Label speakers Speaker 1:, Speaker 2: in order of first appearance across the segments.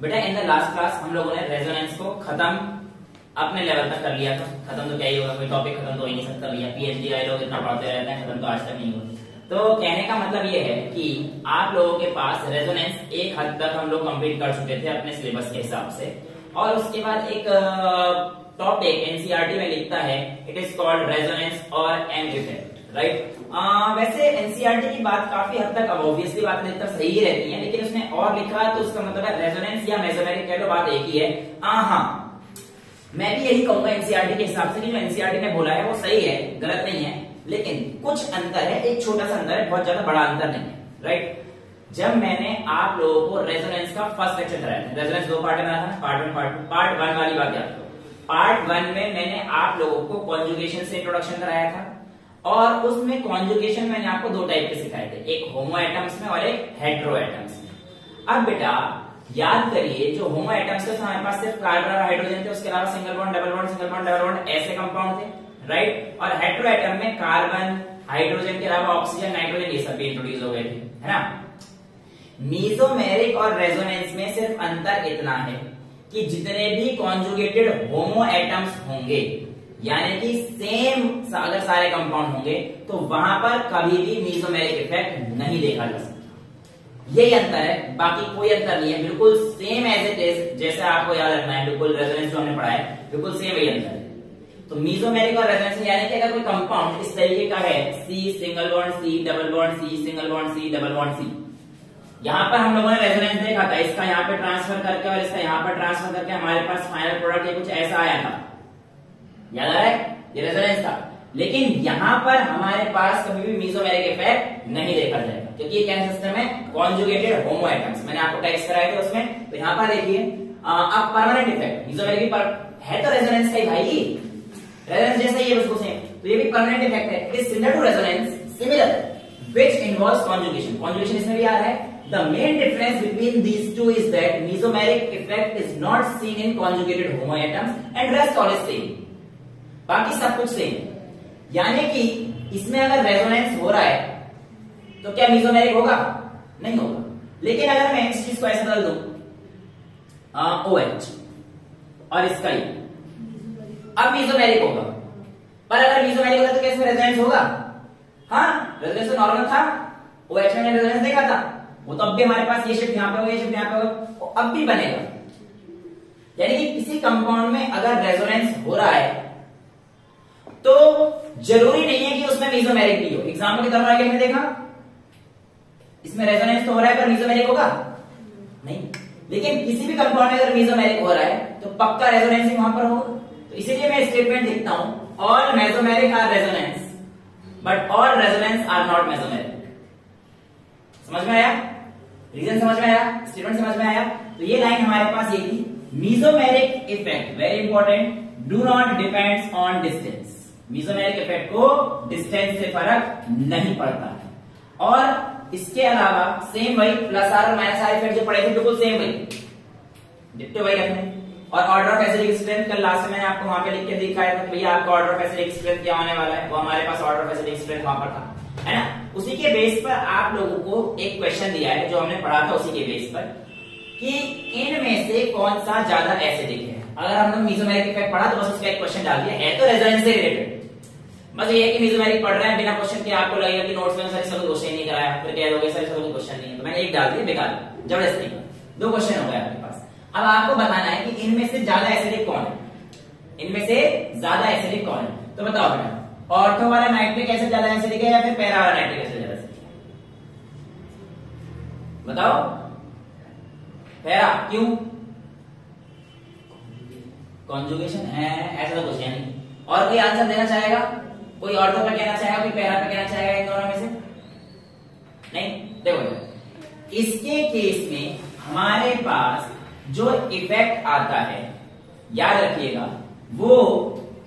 Speaker 1: बेटा in the last class हम लोगों ने रेजोनेंस को खत्म अपने लेवल तक कर लिया था। खत्म तो क्या ही होगा, कोई टॉपिक खत्म तो हो ही नहीं सकता भैया, पीएचडी वाले लोग इतना पढ़ते रहते हैं, खत्म तो आज तक नहीं हुआ। तो कहने का मतलब ये है कि आप लोगों के पास रेजोनेंस एक हद तक हम लोग कंप्लीट कर चुके थे अपने सिलेबस के हिसाब से, और उसके बाद एक टॉपिक एनसीईआरटी में लिखता है, इट इज कॉल्ड रेजोनेंस और एन इफेक्ट, राइट। वैसे एनसीईआरटी की बात काफी हद तक, अब ऑब्वियसली बात अधिकतर सही ही रहती है, लेकिन उसने और लिखा तो उसका मतलब है रेजोनेंस या मेसोमेरिक कह लो, बात एक ही है। हाँ, मैं भी यही कहूंगा एनसीईआरटी के हिसाब से कि जो एनसीईआरटी ने बोला है वो सही है, गलत नहीं है, लेकिन कुछ अंतर है, एक छोटा सा अंतर है, बहुत ज्यादा बड़ा अंतर नहीं है, राइट। जब मैंने आप लोगों को रेजोनेंस का फर्स्ट लेक्चर कराया था, रेजोनेंस दो पार्ट में आया था, part one part two, part one वाली बात याद करो। पार्ट वन में मैंने आप लोगों को कॉन्जुगेशन से इंट्रोडक्शन कराया था, और उसमें कॉन्जुगेशन मैंने आपको दो टाइप के सिखाए थे, एक होमो एटम्स में और एक हेटेरो एटम्स में। अब बेटा याद करिए, जो होमो एटम्स थे हमारे पास सिर्फ कार्बन और हाइड्रोजन थे, उसके अलावा single bond, double bond, single bond, double bond ऐसे कंपाउंड थे, राइट। और हेटेरो एटम में कार्बन, हाइड्रोजन के अलावा ऑक्सीजन, नाइट्रोजन ये सब भी इंट्रोड्यूस हो गए थे, है ना। मेसोमेरिक और रेजोनेंस में सिर्फ अंतर इतना है कि जितने भी कॉन्जुगेटेड होमो एटम्स होंगे, यानी कि सेम अगर सारे कंपाउंड होंगे, तो वहां पर कभी भी मेसोमेरिक इफेक्ट नहीं देखा जा सकता। यही अंतर है, बाकी कोई अंतर नहीं है, बिल्कुल सेम एज इट इज, जैसे आपको याद रखना है, बिल्कुल रेजोनेंस जो हमने पढ़ा है बिल्कुल सेम ही अंतर है। तो मेसोमेरिक और रेजोनेंस यानी कि अगर कोई कंपाउंड इस तरीके का है, C single bond C, double bond C, single bond C, double bond C, यहां पर हम लोगों ने रेजोनेंस देखा था, इसका यहां पे ट्रांसफर करके और इसका यहां पर ट्रांसफर करके हमारे पास फाइनल प्रोडक्ट ये कुछ ऐसा आया था, याद आ रहा है, ये रेजोनेंस था। लेकिन यहां पर हमारे पास कभी भी मेसोमेरिक इफेक्ट नहीं देखा जाएगा, क्योंकि ये क्या सिस्टम है, कॉन्जुगेटेड होमो एटम्स, मैंने आपको टेक्स्ट कराए थे उसमें। तो यहां पर देखिए अब परमानेंट इफेक्ट मेसोमेरिक है तो रेजोनेंस का ही भाई, रेजोनेंस जैसा ही है उसको सेम, तो ये भी परमानेंट इफेक्ट है। It is similar to resonance, similar which involves conjugation, conjugation इसमें भी आ रहा है। The main difference between these two is that mesomeric effect is not seen in conjugated homo atoms and rest all is same, बाकी सब कुछ same. यानी कि इसमें अगर रेजोनेंस हो रहा है तो क्या मेसोमेरिक होगा? नहीं होगा। लेकिन अगर मैं इस चीज को ऐसे बदल दूं, OH और इसका ही, अब मेसोमेरिक होगा। पर अगर मेसोमेरिक होगा तो क्या इसमें रेजोनेंस होगा? हाँ, रेजोनेंस तो नॉर्मल था, OH में रेजोनेंस देखा था, वो तो अब भी हमारे पास ये शिफ्ट यहां पे होगा, ये शिफ्ट यहां पे होगा, वो अब भी बनेगा। यानी कि किसी कंपाउंड में अगर रेजोनेंस हो रहा है तो जरूरी नहीं है कि उसमें मेसोमेरिक भी हो। एग्जाम्पल के तौर पर हमने देखा, इसमें रेजोनेंस तो हो रहा है पर मेसोमेरिक होगा नहीं, लेकिन किसी भी कंपाउंड में अगर मेसोमेरिक हो रहा है तो पक्का रेजोनेंस ही वहां पर होगा। तो इसीलिए मैं स्टेटमेंट लिखता हूं, all mesomeric are resonance but all resonance are not mesomeric. समझ में आया? रीजन समझ में आया? स्टेटमेंट समझ में आया? तो ये लाइन हमारे पास ये थी, mesomeric effect very important, do not depends on distance. Mesomeric effect को डिस्टेंस से फर्क नहीं पड़ता है। और इसके अलावा सेम वही प्लस आर और माइनस आर इफेक्ट जो पढ़े थे बिल्कुल सेम वही, डिट्टो वही रखने। और ऑर्डर ऑफ एसिडिक स्ट्रेंथ कल लास्ट में मैंने आपको वहां पे लिख के दिखाया था, भैया आपका ऑर्डर ऑफ एसिडिक स्ट्रेंथ क्या होने वाला है, वो हमारे पास ऑर्डर ऑफ एसिडिक स्ट्रेंथ वहां पर था, है ना। उसी के बेस पर आप लोगों को एक क्वेश्चन दिया है जो हमने पढ़ा था, उसी के बेस पर कि इनमें से कौन सा ज्यादा एसिडिक है। अगर हमने मेसोमेरिक इफेक्ट पढ़ा तो बस उसका एक क्वेश्चन डाल दिया, है तो रेजोनेंस से रिलेटेड, बस ये है कि मेसोमेरिक पढ़ रहे हैं बिना क्वेश्चन के, आपको लगेगा कि नोट्स में सर सब क्वेश्चन नहीं कराया, फिर कह दोगे सर सब क्वेश्चन नहीं है, तो मैंने एक डाल दिया बेकार, जबरदस्ती दो क्वेश्चन हो गए आपके पास। अब आपको बताना है कि इनमें से ज्यादा एसिडिक कौन है, इनमें से ज्यादा एसिडिक कौन है। तो बताओ बेटा, ऑर्थो वाला नाइट्रिक एसिड ज्यादा एसिडिक है या फिर पैरा वाला नाइट्रिक एसिड ज्यादा एसिडिक है? बताओ। पैरा, क्यों? कॉन्जुगेशन है, ऐसा तो कुछ है नहीं। और कोई आंसर देना चाहेगा? कोई ऑर्थो पे कहना चाहेगा, कोई पैरा पे कहना चाहेगा, इन दोनों में से? नहीं। देखो इसके केस में हमारे पास जो इफेक्ट आता है, याद रखिएगा, वो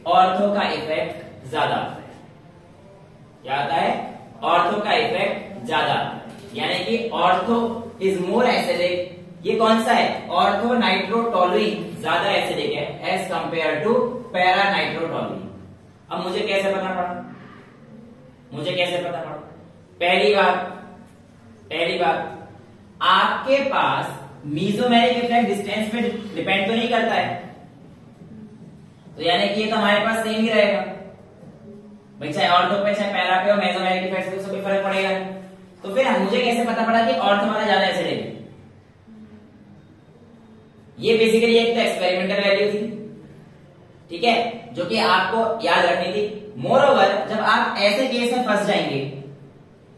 Speaker 1: ऑर्थो का इफेक्ट ज्यादा आता है। क्या आता है? ऑर्थो का इफेक्ट ज्यादा आता है, यानी कि ऑर्थो इज मोर एसिडिक। ये कौन सा है? ऑर्थो नाइट्रोटोलुइन ज्यादा एसिडिक है as compare to para nitrotoluene. अब मुझे कैसे पता पड़ा? मुझे कैसे पता पड़ा? पहली बात आपके पास मीजोमेरिक इफेक्ट डिस्टेंस पे डिपेंड तो नहीं करता है, तो यानी कि ये तो हमारे पास सेम ही रहेगा भाई, चाहे ऑर्थो पे चाहे पैरा पे हो, मेसोमेरिक इफेक्ट से तो कोई फर्क पड़ेगा नहीं। तो फिर मुझे कैसे पता पड़ा कि ऑर्थो वाला ज्यादा एसिडिक है? ये बेसिकली एक तो एक्सपेरिमेंटल वैल्यू थी, ठीक है, जो कि आपको याद रखनी थी। मोर ओवर जब आप ऐसे केस में फंस जाएंगे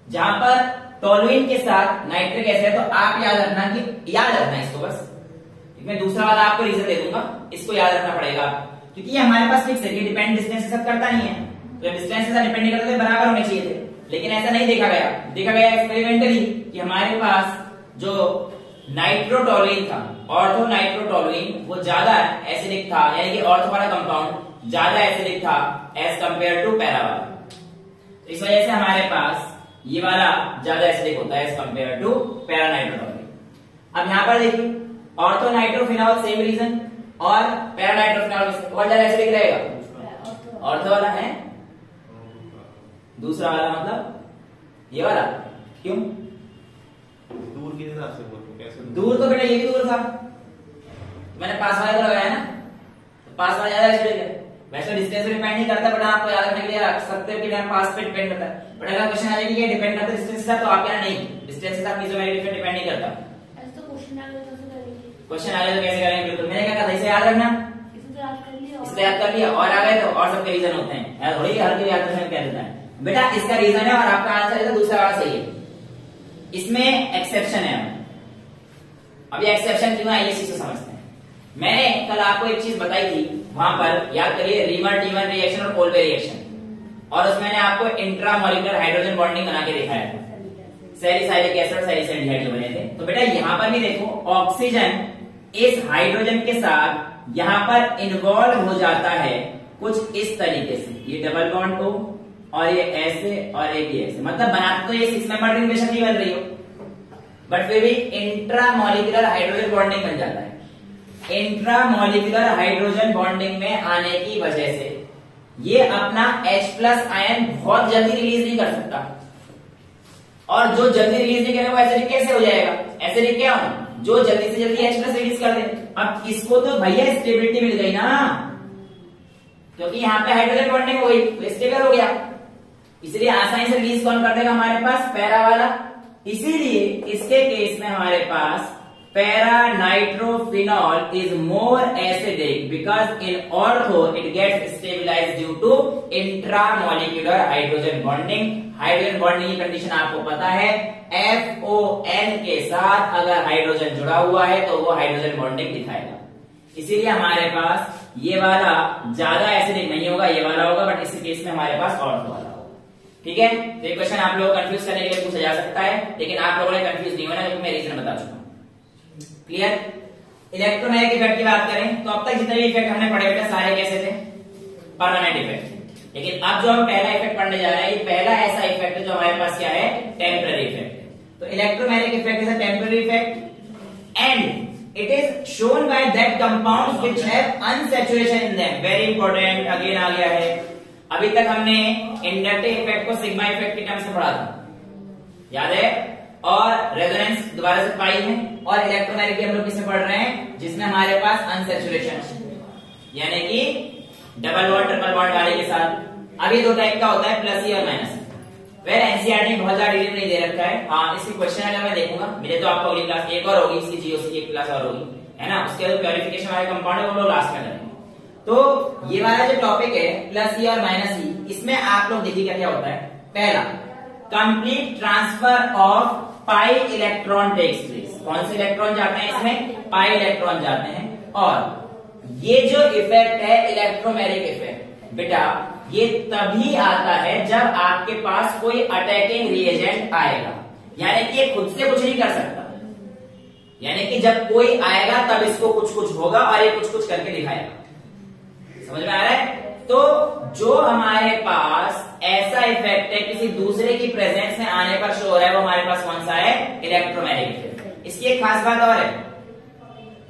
Speaker 1: जहां पर टोलुइन के साथ नाइट्रिक एसिड है, तो आप याद रखना इसको, बस मैं दूसरा वाला आपको रीजन दे दूंगा, इसको याद रखना पड़ेगा, क्योंकि ये हमारे पास फिक्स है कि डिपेंड डिस्टेंस के साथ करता नहीं है, तो डिस्टेंस के साथ डिपेंड नहीं करता तो बराबर होने चाहिए थे, लेकिन ऐसा नहीं देखा गया एक्सपेरिमेंटली कि हमारे पास जो नाइट्रोटोलुइन था, ऑर्थो नाइट्रोटोलुइन, वो ज्यादा एसिडिक था, यानी कि ऑर्थो वाला कंपाउंड ज्यादा एसिडिक था एज कंपेयर टू पैरा वाला। तो इस वजह से हमारे पास ये वाला ज्यादा एसिडिक होता है as compare to para nitrotoluene. अब यहां पर देखिए, ऑर्थो नाइट्रोफिनॉल सेम रीजन और पैरा नाइट्रोफिनॉल कौन ज्यादा एसिडिक रहेगा? ऑर्थो वाला है, दूसरा वाला मतलब ये वाला। क्यों?
Speaker 2: दूर के हिसाब से बोलूं, कैसे
Speaker 1: दूर? तो बेटा ये भी दूर था, मैंने पास वाला तो लगाया ना, तो पास वाला ज्यादा एसिडिक है। वैसे डिस्टेंस पे डिपेंड नहीं करता, बट आपको याद रखने के लिए रख सकते हो कि पास पे डिपेंड करता है, बट अगर क्वेश्चन आ जाए कि ये डिपेंड करता है डिस्टेंस से, तो आप कहना नहीं, डिस्टेंस के साथ मेसोमेरिक इफेक्ट डिपेंड नहीं करता।
Speaker 2: ऐसे तो क्वेश्चन आ गया तो करेंगे,
Speaker 1: क्वेश्चन आ गया तो कैसे करेंगे? बिल्कुल मैंने क्या कहा, इसे याद रखना, इसे याद कर लिया, और आ गए तो और सबके रीजन होते हैं, यार थोड़ी हर कोई याद रखने कह देता है बेटा इसका रीजन है और आपका आंसर है, दूसरा वाला सही है। इसमें एक्सेप्शन है, अब ये एक्सेप्शन क्यों है ये चीज समझते हैं। मैंने कल आपको एक चीज बताई थी, वहां पर याद करिए, रीमर टीमर रिएक्शन और कोल्बे रिएक्शन, और उसमें मैंने आपको इंट्रामोलिकुलर हाइड्रोजन बॉन्डिंग बना के दिखाया था, सैलिसाइलिक एसिड और सैलिसाइलडिहाइड जो बने थे। तो बेटा यहां पर भी देखो, ऑक्सीजन इस हाइड्रोजन के साथ यहां पर इन्वॉल्व हो जाता है कुछ इस तरीके से, ये डबल बॉन्ड को और ये ऐसे और एक ये ऐसे, मतलब बनाते तो ये 6 मेंबर रिंग बेशक नहीं बन रही हो, बट फिर भी इंट्रामोलिकुलर हाइड्रोजन बॉन्डिंग बन जाता है। इंट्रामोलिकुलर हाइड्रोजन बॉन्डिंग में आने की वजह से ये अपना H+ आयन बहुत जल्दी रिलीज नहीं कर सकता, और जो जल्दी रिलीज नहीं करेगा वो एसिडिक कैसे हो जाएगा? एसिडिक क्या हो? जो जल्दी से जल्दी H+ रिलीज कर दे। अब इसको तो भैया स्टेबिलिटी मिल गई ना, क्योंकि यहाँ पे हाइड्रोजन बॉन्डिंग हो गई तो स्टेबल हो गया, इसलिए आसानी से रिलीज कौन कर देगा? हमारे पास पैरा वाला। इसीलिए इसके केस में हमारे पास para nitrophenol is more acidic because in ortho it gets stabilized due to intramolecular hydrogen bonding. Hydrogen bonding की कंडीशन आपको पता है, FON के साथ अगर हाइड्रोजन जुड़ा हुआ है तो वो हाइड्रोजन बॉन्डिंग दिखाएगा। इसीलिए हमारे पास ये वाला ज्यादा एसिडिक नहीं होगा, ये वाला होगा, बट इस केस में हमारे पास ऑर्थो वाला होगा। ठीक है, तो ये क्वेश्चन आप लोग कंफ्यूज करने के लिए पूछा जा सकता है, लेकिन आप लोगों ने कंफ्यूज नहीं होना, क्योंकि मैं रीजन बता चुका हूं। क्लियर? इलेक्ट्रोमैग्नेटिक इफेक्ट की बात करें तो अब तक जितने भी इफेक्ट हमने पढ़े थे सारे कैसे थे? Permanent effect. लेकिन अब जो हम पहला इफेक्ट पढ़ने जा रहे हैं, ये पहला ऐसा इफेक्ट है जो हमारे पास क्या है? टेम्पररी इफेक्ट है। तो electromagnetic effect is a temporary effect and it is shown by that compounds which have unsaturation in them. Very important, again आ गया है। अभी तक हमने इंडक्टिव इफेक्ट को सिग्मा इफेक्ट के टर्म से पढ़ा था, याद है? और रेजोनेंस दोबारा से पाई है, और इलेक्ट्रोमैग्नेटिक हम लोग किससे पढ़ रहे हैं? जिसमें हमारे पास अनसैचुरेशन, यानी कि डबल बॉन्ड ट्रिपल बॉन्ड वाले के साथ। अभी दो टाइप का होता है, प्लस ई और माइनस। वह एनसीईआरटी बहुत ज्यादा डिटेल नहीं दे रखा है। हाँ, इसकी क्वेश्चन अगर मैं देखूंगा, मेरे तो आपको अगली क्लास एक और होगी, इसकी जीओसी की एक क्लास और होगी, है ना? उसके बाद प्योरिफिकेशन वाले कंपाउंड है वो लोग लास्ट में करेंगे। तो ये वाला जो टॉपिक है प्लस ई और माइनस ई, इसमें आप लोग देखिएगा क्या होता है। पहला, complete transfer of pi electron takes place. कौन से इलेक्ट्रॉन जाते हैं इसमें? पाई इलेक्ट्रॉन जाते हैं। और ये जो इफेक्ट है इलेक्ट्रोमैग्नेटिक इफेक्ट, बेटा ये तभी आता है जब आपके पास कोई अटैकिंग रिएजेंट आएगा, यानी कि ये खुद से कुछ नहीं कर सकता, यानी कि जब कोई आएगा तब इसको कुछ कुछ होगा और ये कुछ कुछ करके दिखाएगा। समझ में आ रहा है? तो जो हमारे पास ऐसा इफेक्ट है किसी दूसरे की प्रेजेंस में आने पर शो हो रहा है, वो हमारे पास कौन सा है? Electromagnetic effect. इसकी एक खास बात और है,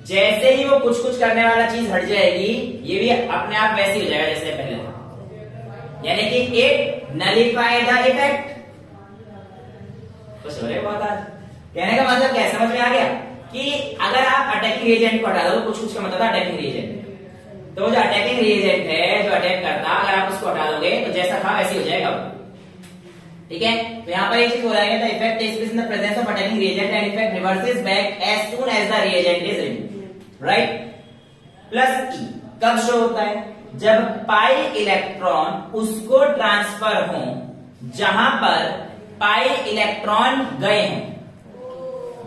Speaker 1: जैसे ही वो कुछ कुछ करने वाला चीज हट जाएगी, ये भी अपने आप वैसे ही हो जाएगा जैसे पहले था, यानी कि इट नलिफाई द इफेक्ट। कुछ हो रहा है बहुत आज। कहने का मतलब क्या, समझ में आ गया? कि अगर आप अटैकिंग रिएजेंट को हटा दो, कुछ कुछ का मतलब अटैकिंग रिएजेंट, तो जो अटैकिंग रिएजेंट है जो अटैक करता, अगर आप उसको हटा दोगे तो जैसा था वैसे हो जाएगा। ठीक है, तो यहाँ पर एक चीज हो रहा है, the effect takes place in the presence of attacking reagent and effect reverses back as soon as the reagent is removed, right. Plus E कब शो होता है, जब पाई इलेक्ट्रॉन उसको ट्रांसफर हो जहां पर पाई इलेक्ट्रॉन गए हैं,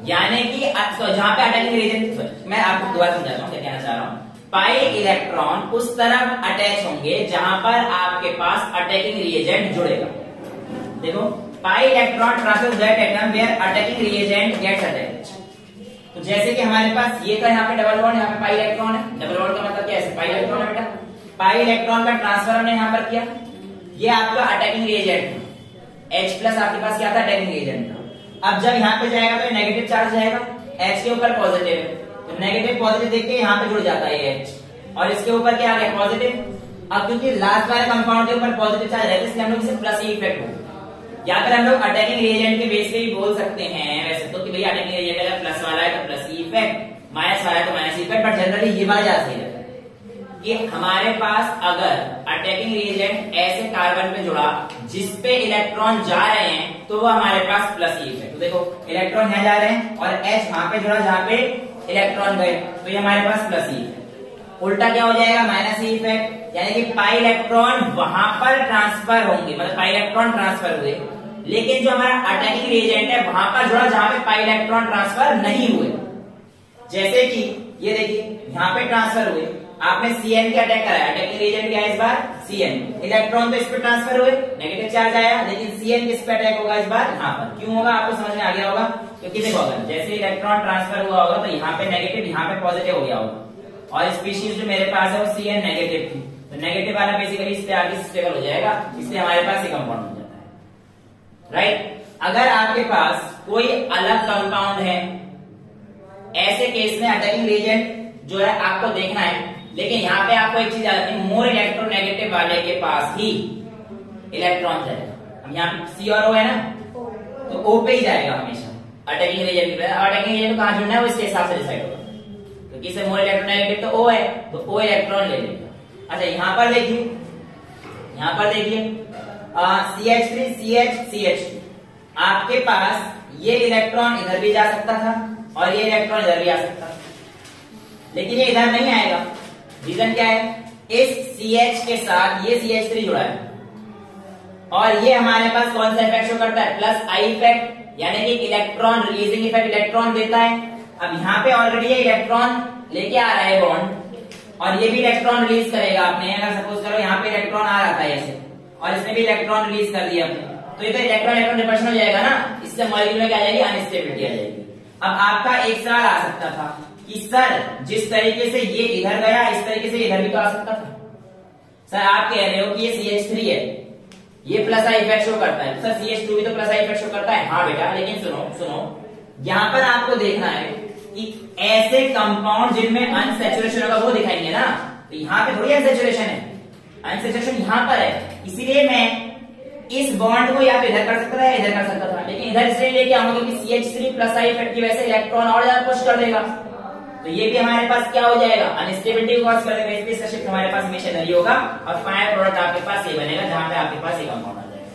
Speaker 1: यानी कि जहां पे अटैकिंग रिएजेंट, मैं आपको दोबारा समझाता हूं क्या कहना चाह रहा हूं। पाई इलेक्ट्रॉन उस तरफ अटैच होंगे जहां पर आपके पास अटैकिंग रिएजेंट जुड़ेगा। देखो, pi electron transfer that atom where attacking reagent gets attached. तो जैसे कि हमारे पास ये का यहाँ पे डबल बॉन्ड, यहाँ पे पाई इलेक्ट्रॉन है, डबल बॉन्ड का मतलब क्या है, पाई इलेक्ट्रॉन है बेटा, पाई इलेक्ट्रॉन का ट्रांसफर हमने यहाँ पर किया, ये आपका अटैकिंग रिएजेंट H प्लस आपके पास क्या था, अटैकिंग रिएजेंट था। अब जब यहाँ पे जाएगा तो नेगेटिव चार्ज जाएगा, H के ऊपर पॉजिटिव है, तो नेगेटिव पॉजिटिव देख के यहाँ पे जुड़ जाता है ये H, और इसके ऊपर क्या आ गया, पॉजिटिव। अब क्योंकि लास्ट वाले कंपाउंड के ऊपर पॉजिटिव चार्ज रहता है, इसलिए हम लोग इसे प्लस इफेक्ट हो, या फिर हम लोग अटैकिंग रिएजेंट के बेस पे भी बोल सकते हैं वैसे तो, कि भाई अटैकिंग रिएजेंट अगर प्लस वाला है तो प्लस इफेक्ट, माइनस वाला है तो माइनस इफेक्ट, बट जनरली ये वाला ज्यादा सही रहता है कि हमारे पास अगर अटैकिंग रिएजेंट ऐसे कार्बन पे जुड़ा जिसपे इलेक्ट्रॉन जा रहे हैं तो वो हमारे पास प्लस इफेक्ट। तो देखो, इलेक्ट्रॉन यहाँ जा रहे हैं और H वहां पे जुड़ा जहां पे इलेक्ट्रॉन गए, तो ये हमारे पास प्लस इफेक्ट। उल्टा क्या हो जाएगा, माइनस इफेक्ट, यानी कि पाई इलेक्ट्रॉन वहां पर ट्रांसफर होंगे, मतलब पाई इलेक्ट्रॉन ट्रांसफर हुए, लेकिन जो हमारा अटैकिंग रिएजेंट है वहां पर जुड़ा जहां पे पाई इलेक्ट्रॉन ट्रांसफर नहीं हुए। जैसे कि ये देखिए, यहाँ पे ट्रांसफर हुए, आपने Cn के अटैक कराया, अटैकिंग रिएजेंट क्या है इस बार, Cn, इलेक्ट्रॉन तो इस पे ट्रांसफर हुए, नेगेटिव चार्ज आया, लेकिन Cn किस पे अटैक होगा इस बार, यहाँ पर। क्यों होगा आपको समझ में आ गया होगा, क्योंकि देखो अगर जैसे इलेक्ट्रॉन ट्रांसफर हुआ होगा तो यहाँ पे नेगेटिव, यहाँ पे पॉजिटिव हो गया होगा, और स्पीशीज जो मेरे पास है वो Cn नेगेटिव थी, तो नेगेटिव वाला बेसिकली इस पे आगे स्टेबल हो जाएगा, इसलिए हमारे पास ये कंपाउंड हो जाता है, राइट। अगर आपके पास कोई अलग कंपाउंड है, ऐसे केस में अटैकिंग रिएजेंट जो है आपको देखना है, लेकिन यहाँ पे आपको एक चीज याद रखनी, मोर इलेक्ट्रोनेगेटिव वाले के पास ही इलेक्ट्रॉन जाएगा। अब यहाँ पे C और O है ना, तो O पे ही जाएगा हमेशा अटैकिंग रिएजेंट के। अटैकिंग रिएजेंट कहाँ जुड़ना है वो इसके हिसाब से डिसाइड होगा, क्योंकि इसे मोर इलेक्ट्रोनेगेटिव तो O है, तो O इलेक्ट्रॉन ले लेगा। अच्छा, यहाँ पर देखिए, यहाँ पर देखिए CH3 CH CH2, आपके पास ये इलेक्ट्रॉन इधर भी जा सकता था और ये इलेक्ट्रॉन इधर भी आ सकता था, लेकिन ये इधर नहीं आएगा। रीजन क्या है, इस CH के साथ ये CH3 जुड़ा है, और ये हमारे पास कौन सा इफेक्ट शो करता है, प्लस आई इफेक्ट, यानी कि इलेक्ट्रॉन रिलीजिंग इफेक्ट, इलेक्ट्रॉन देता है। अब यहाँ पे ऑलरेडी ये इलेक्ट्रॉन लेके आ रहा है बॉन्ड, और ये भी इलेक्ट्रॉन रिलीज करेगा। आपने अगर सपोज करो यहाँ पे इलेक्ट्रॉन आ रहा था ऐसे, और इसने भी इलेक्ट्रॉन रिलीज कर दिया, तो ये तो इलेक्ट्रॉन इलेक्ट्रॉन रिपल्शन हो जाएगा ना, इससे मॉलिक्यूल में क्या आ जाएगी, अनस्टेबिलिटी आ जाएगी। अब आपका एक सवाल आ सकता था कि सर जिस तरीके से ये इधर गया, इस तरीके से इधर भी तो आ सकता था। सर आप कह रहे हो कि ये CH3 है, ये प्लस आई इफेक्ट शो करता है, सर CH2 भी तो प्लस आई इफेक्ट शो करता है। हाँ बेटा, लेकिन सुनो, यहाँ पर आपको देखना है कि ऐसे कंपाउंड जिनमें अनसैचुरेशन होगा वो दिखाएंगे ना, तो यहाँ पे थोड़ी अनसैचुरेशन है, अनसैचुरेशन यहाँ पर है। इसीलिए मैं इस बॉन्ड को या तो इधर कर सकता था या इधर कर सकता था, लेकिन इधर इसलिए लेके आऊंगा क्योंकि CH3 प्लस आई इफेक्ट की वजह से इलेक्ट्रॉन और ज्यादा पुश कर देगा, तो ये भी हमारे पास क्या हो जाएगा, अनस्टेबिलिटी को कॉज कर देगा। इसलिए इसका शिफ्ट हमारे पास हमेशा इधर ही होगा, और फाइनल प्रोडक्ट आपके पास ये बनेगा जहां पे आपके पास ये कंपाउंड आ जाएगा।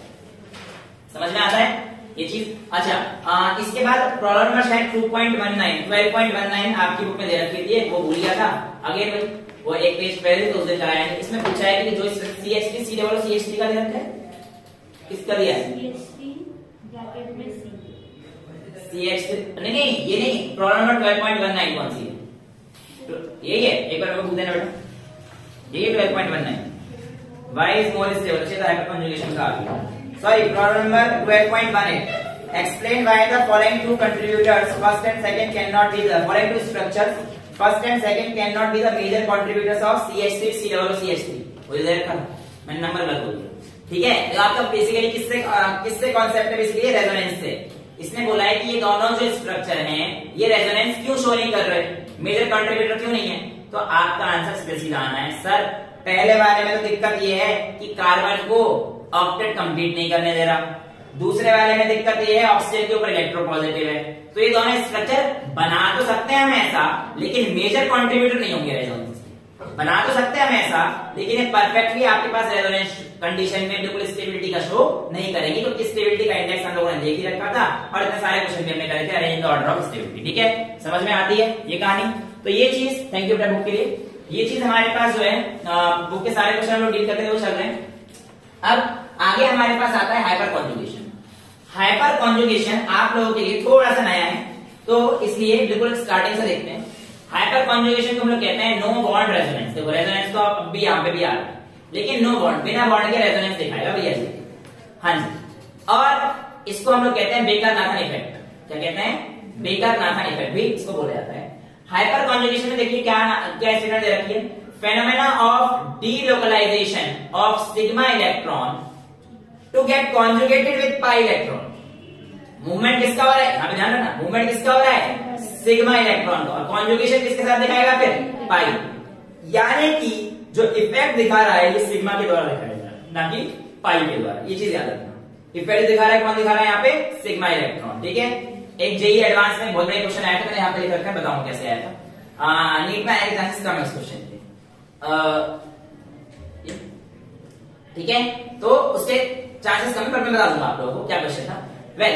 Speaker 1: समझ में आता है ये चीज। अच्छा, इसके बाद प्रॉब्लम नंबर है 12.19 आपकी बुक में दे रखी थी, वो भूल गया था। अगेन भाई वो एक पेज पहले तो उस दिन कराया है। इसमें पूछा है कि जो CH3 C डबल CH3 का दे रखा है, किसका दिया है, CH3 नहीं, ये नहीं, प्रॉब्लम नंबर 12.19 कौन सी है, यही है, एक बार मेरे को पूछ देना बेटा, यही 12.19 Y is more stable, अच्छे हाइपर कंजुगेशन का आ गया। Sorry, problem number 12.18 explain why the following two contributors first and second cannot be the following two structures first and second cannot be the major contributors of CH3 C double CH3। वो इधर का मैंने number गलत बोल दिया, ठीक है। तो आपका बेसिकली किससे कॉन्सेप्ट है, बेसिकली रेजोनेंस से। इसने बोला है कि ये दोनों जो स्ट्रक्चर हैं ये रेजोनेंस क्यों शो नहीं कर रहे, मेजर कंट्रीब्यूटर क्यों नहीं है। तो आपका आंसर सीधा आना है, सर पहले वाले में तो दिक्कत ये है कि कार्बन को ऑक्टेट कंप्लीट नहीं करने दे रहा, दूसरे वाले में दिक्कत ये है ऑक्सीजन के ऊपर इलेक्ट्रोपॉजिटिव है। तो ये दोनों स्ट्रक्चर बना तो सकते हैं हम ऐसा, लेकिन मेजर कंट्रीब्यूटर नहीं होंगे रेजोनेंस के। बना तो सकते हैं हम ऐसा, लेकिन ये परफेक्टली आपके पास रेजोनेंस कंडीशन में बिल्कुल स्टेबिलिटी का शो नहीं करेंगे, क्योंकि स्टेबिलिटी का इंडेक्स हम लोगों ने देख ही रखा था और इतने सारे क्वेश्चन भी हमने करे थे arrange the order of stability. ठीक है, समझ में आती है ये कहानी। तो ये चीज, थैंक यू बेटा बुक के लिए, ये चीज हमारे पास जो है बुक के सारे क्वेश्चन हम लोग डील करते हुए चल रहे हैं। अब आगे हमारे पास आता है हाइपर कॉन्जुगेशन। हाइपर कॉन्जुगेशन आप लोगों के लिए थोड़ा सा नया है, तो इसलिए बिल्कुल स्टार्टिंग से देखते हैं। हाइपर कॉन्जुगेशन को हम लोग कहते हैं नो बॉन्ड रेजोनेंस। देखो रेजोनेंस तो अब भी यहाँ पे भी आ रहा है, लेकिन नो बॉन्ड, बिना बॉन्ड के रेजोनेंस दिखाएगा भैया जी। हाँ जी, और इसको हम लोग कहते हैं बेकर-नाथन इफेक्ट। क्या कहते हैं? बेकर-नाथन इफेक्ट भी इसको बोला जाता है। हाइपर कॉन्जुगेशन में देखिए क्या स्टेटमेंट दे रखी है, phenomena of delocalisation of sigma electron to get conjugated with pi electron. Movement किसका हो रहा है? यहाँ पे ध्यान रखना, मूवमेंट किसका हो रहा है? सिग्मा इलेक्ट्रॉन का, और कॉन्जुगेशन किसके साथ दिखाएगा फिर? पाई। यानी कि जो इफेक्ट दिखा रहा है ये सिग्मा के द्वारा दिखाएगा, ना कि पाई के द्वारा। ये चीज याद रखना। इफेक्ट दिखा रहा है, कौन दिखा रहा है यहाँ पे? Sigma electron. ठीक है, एक जेई एडवांस में बहुत बड़े क्वेश्चन आया था, मैंने यहाँ पे लिख रखा है, बताऊं कैसे आया था। नीट में आने के चांसेस कम है इस क्वेश्चन के। ठीक है, तो उसके चांसेस कम है, पर मैं बता दूंगा आप लोगों को क्या क्वेश्चन था। वेल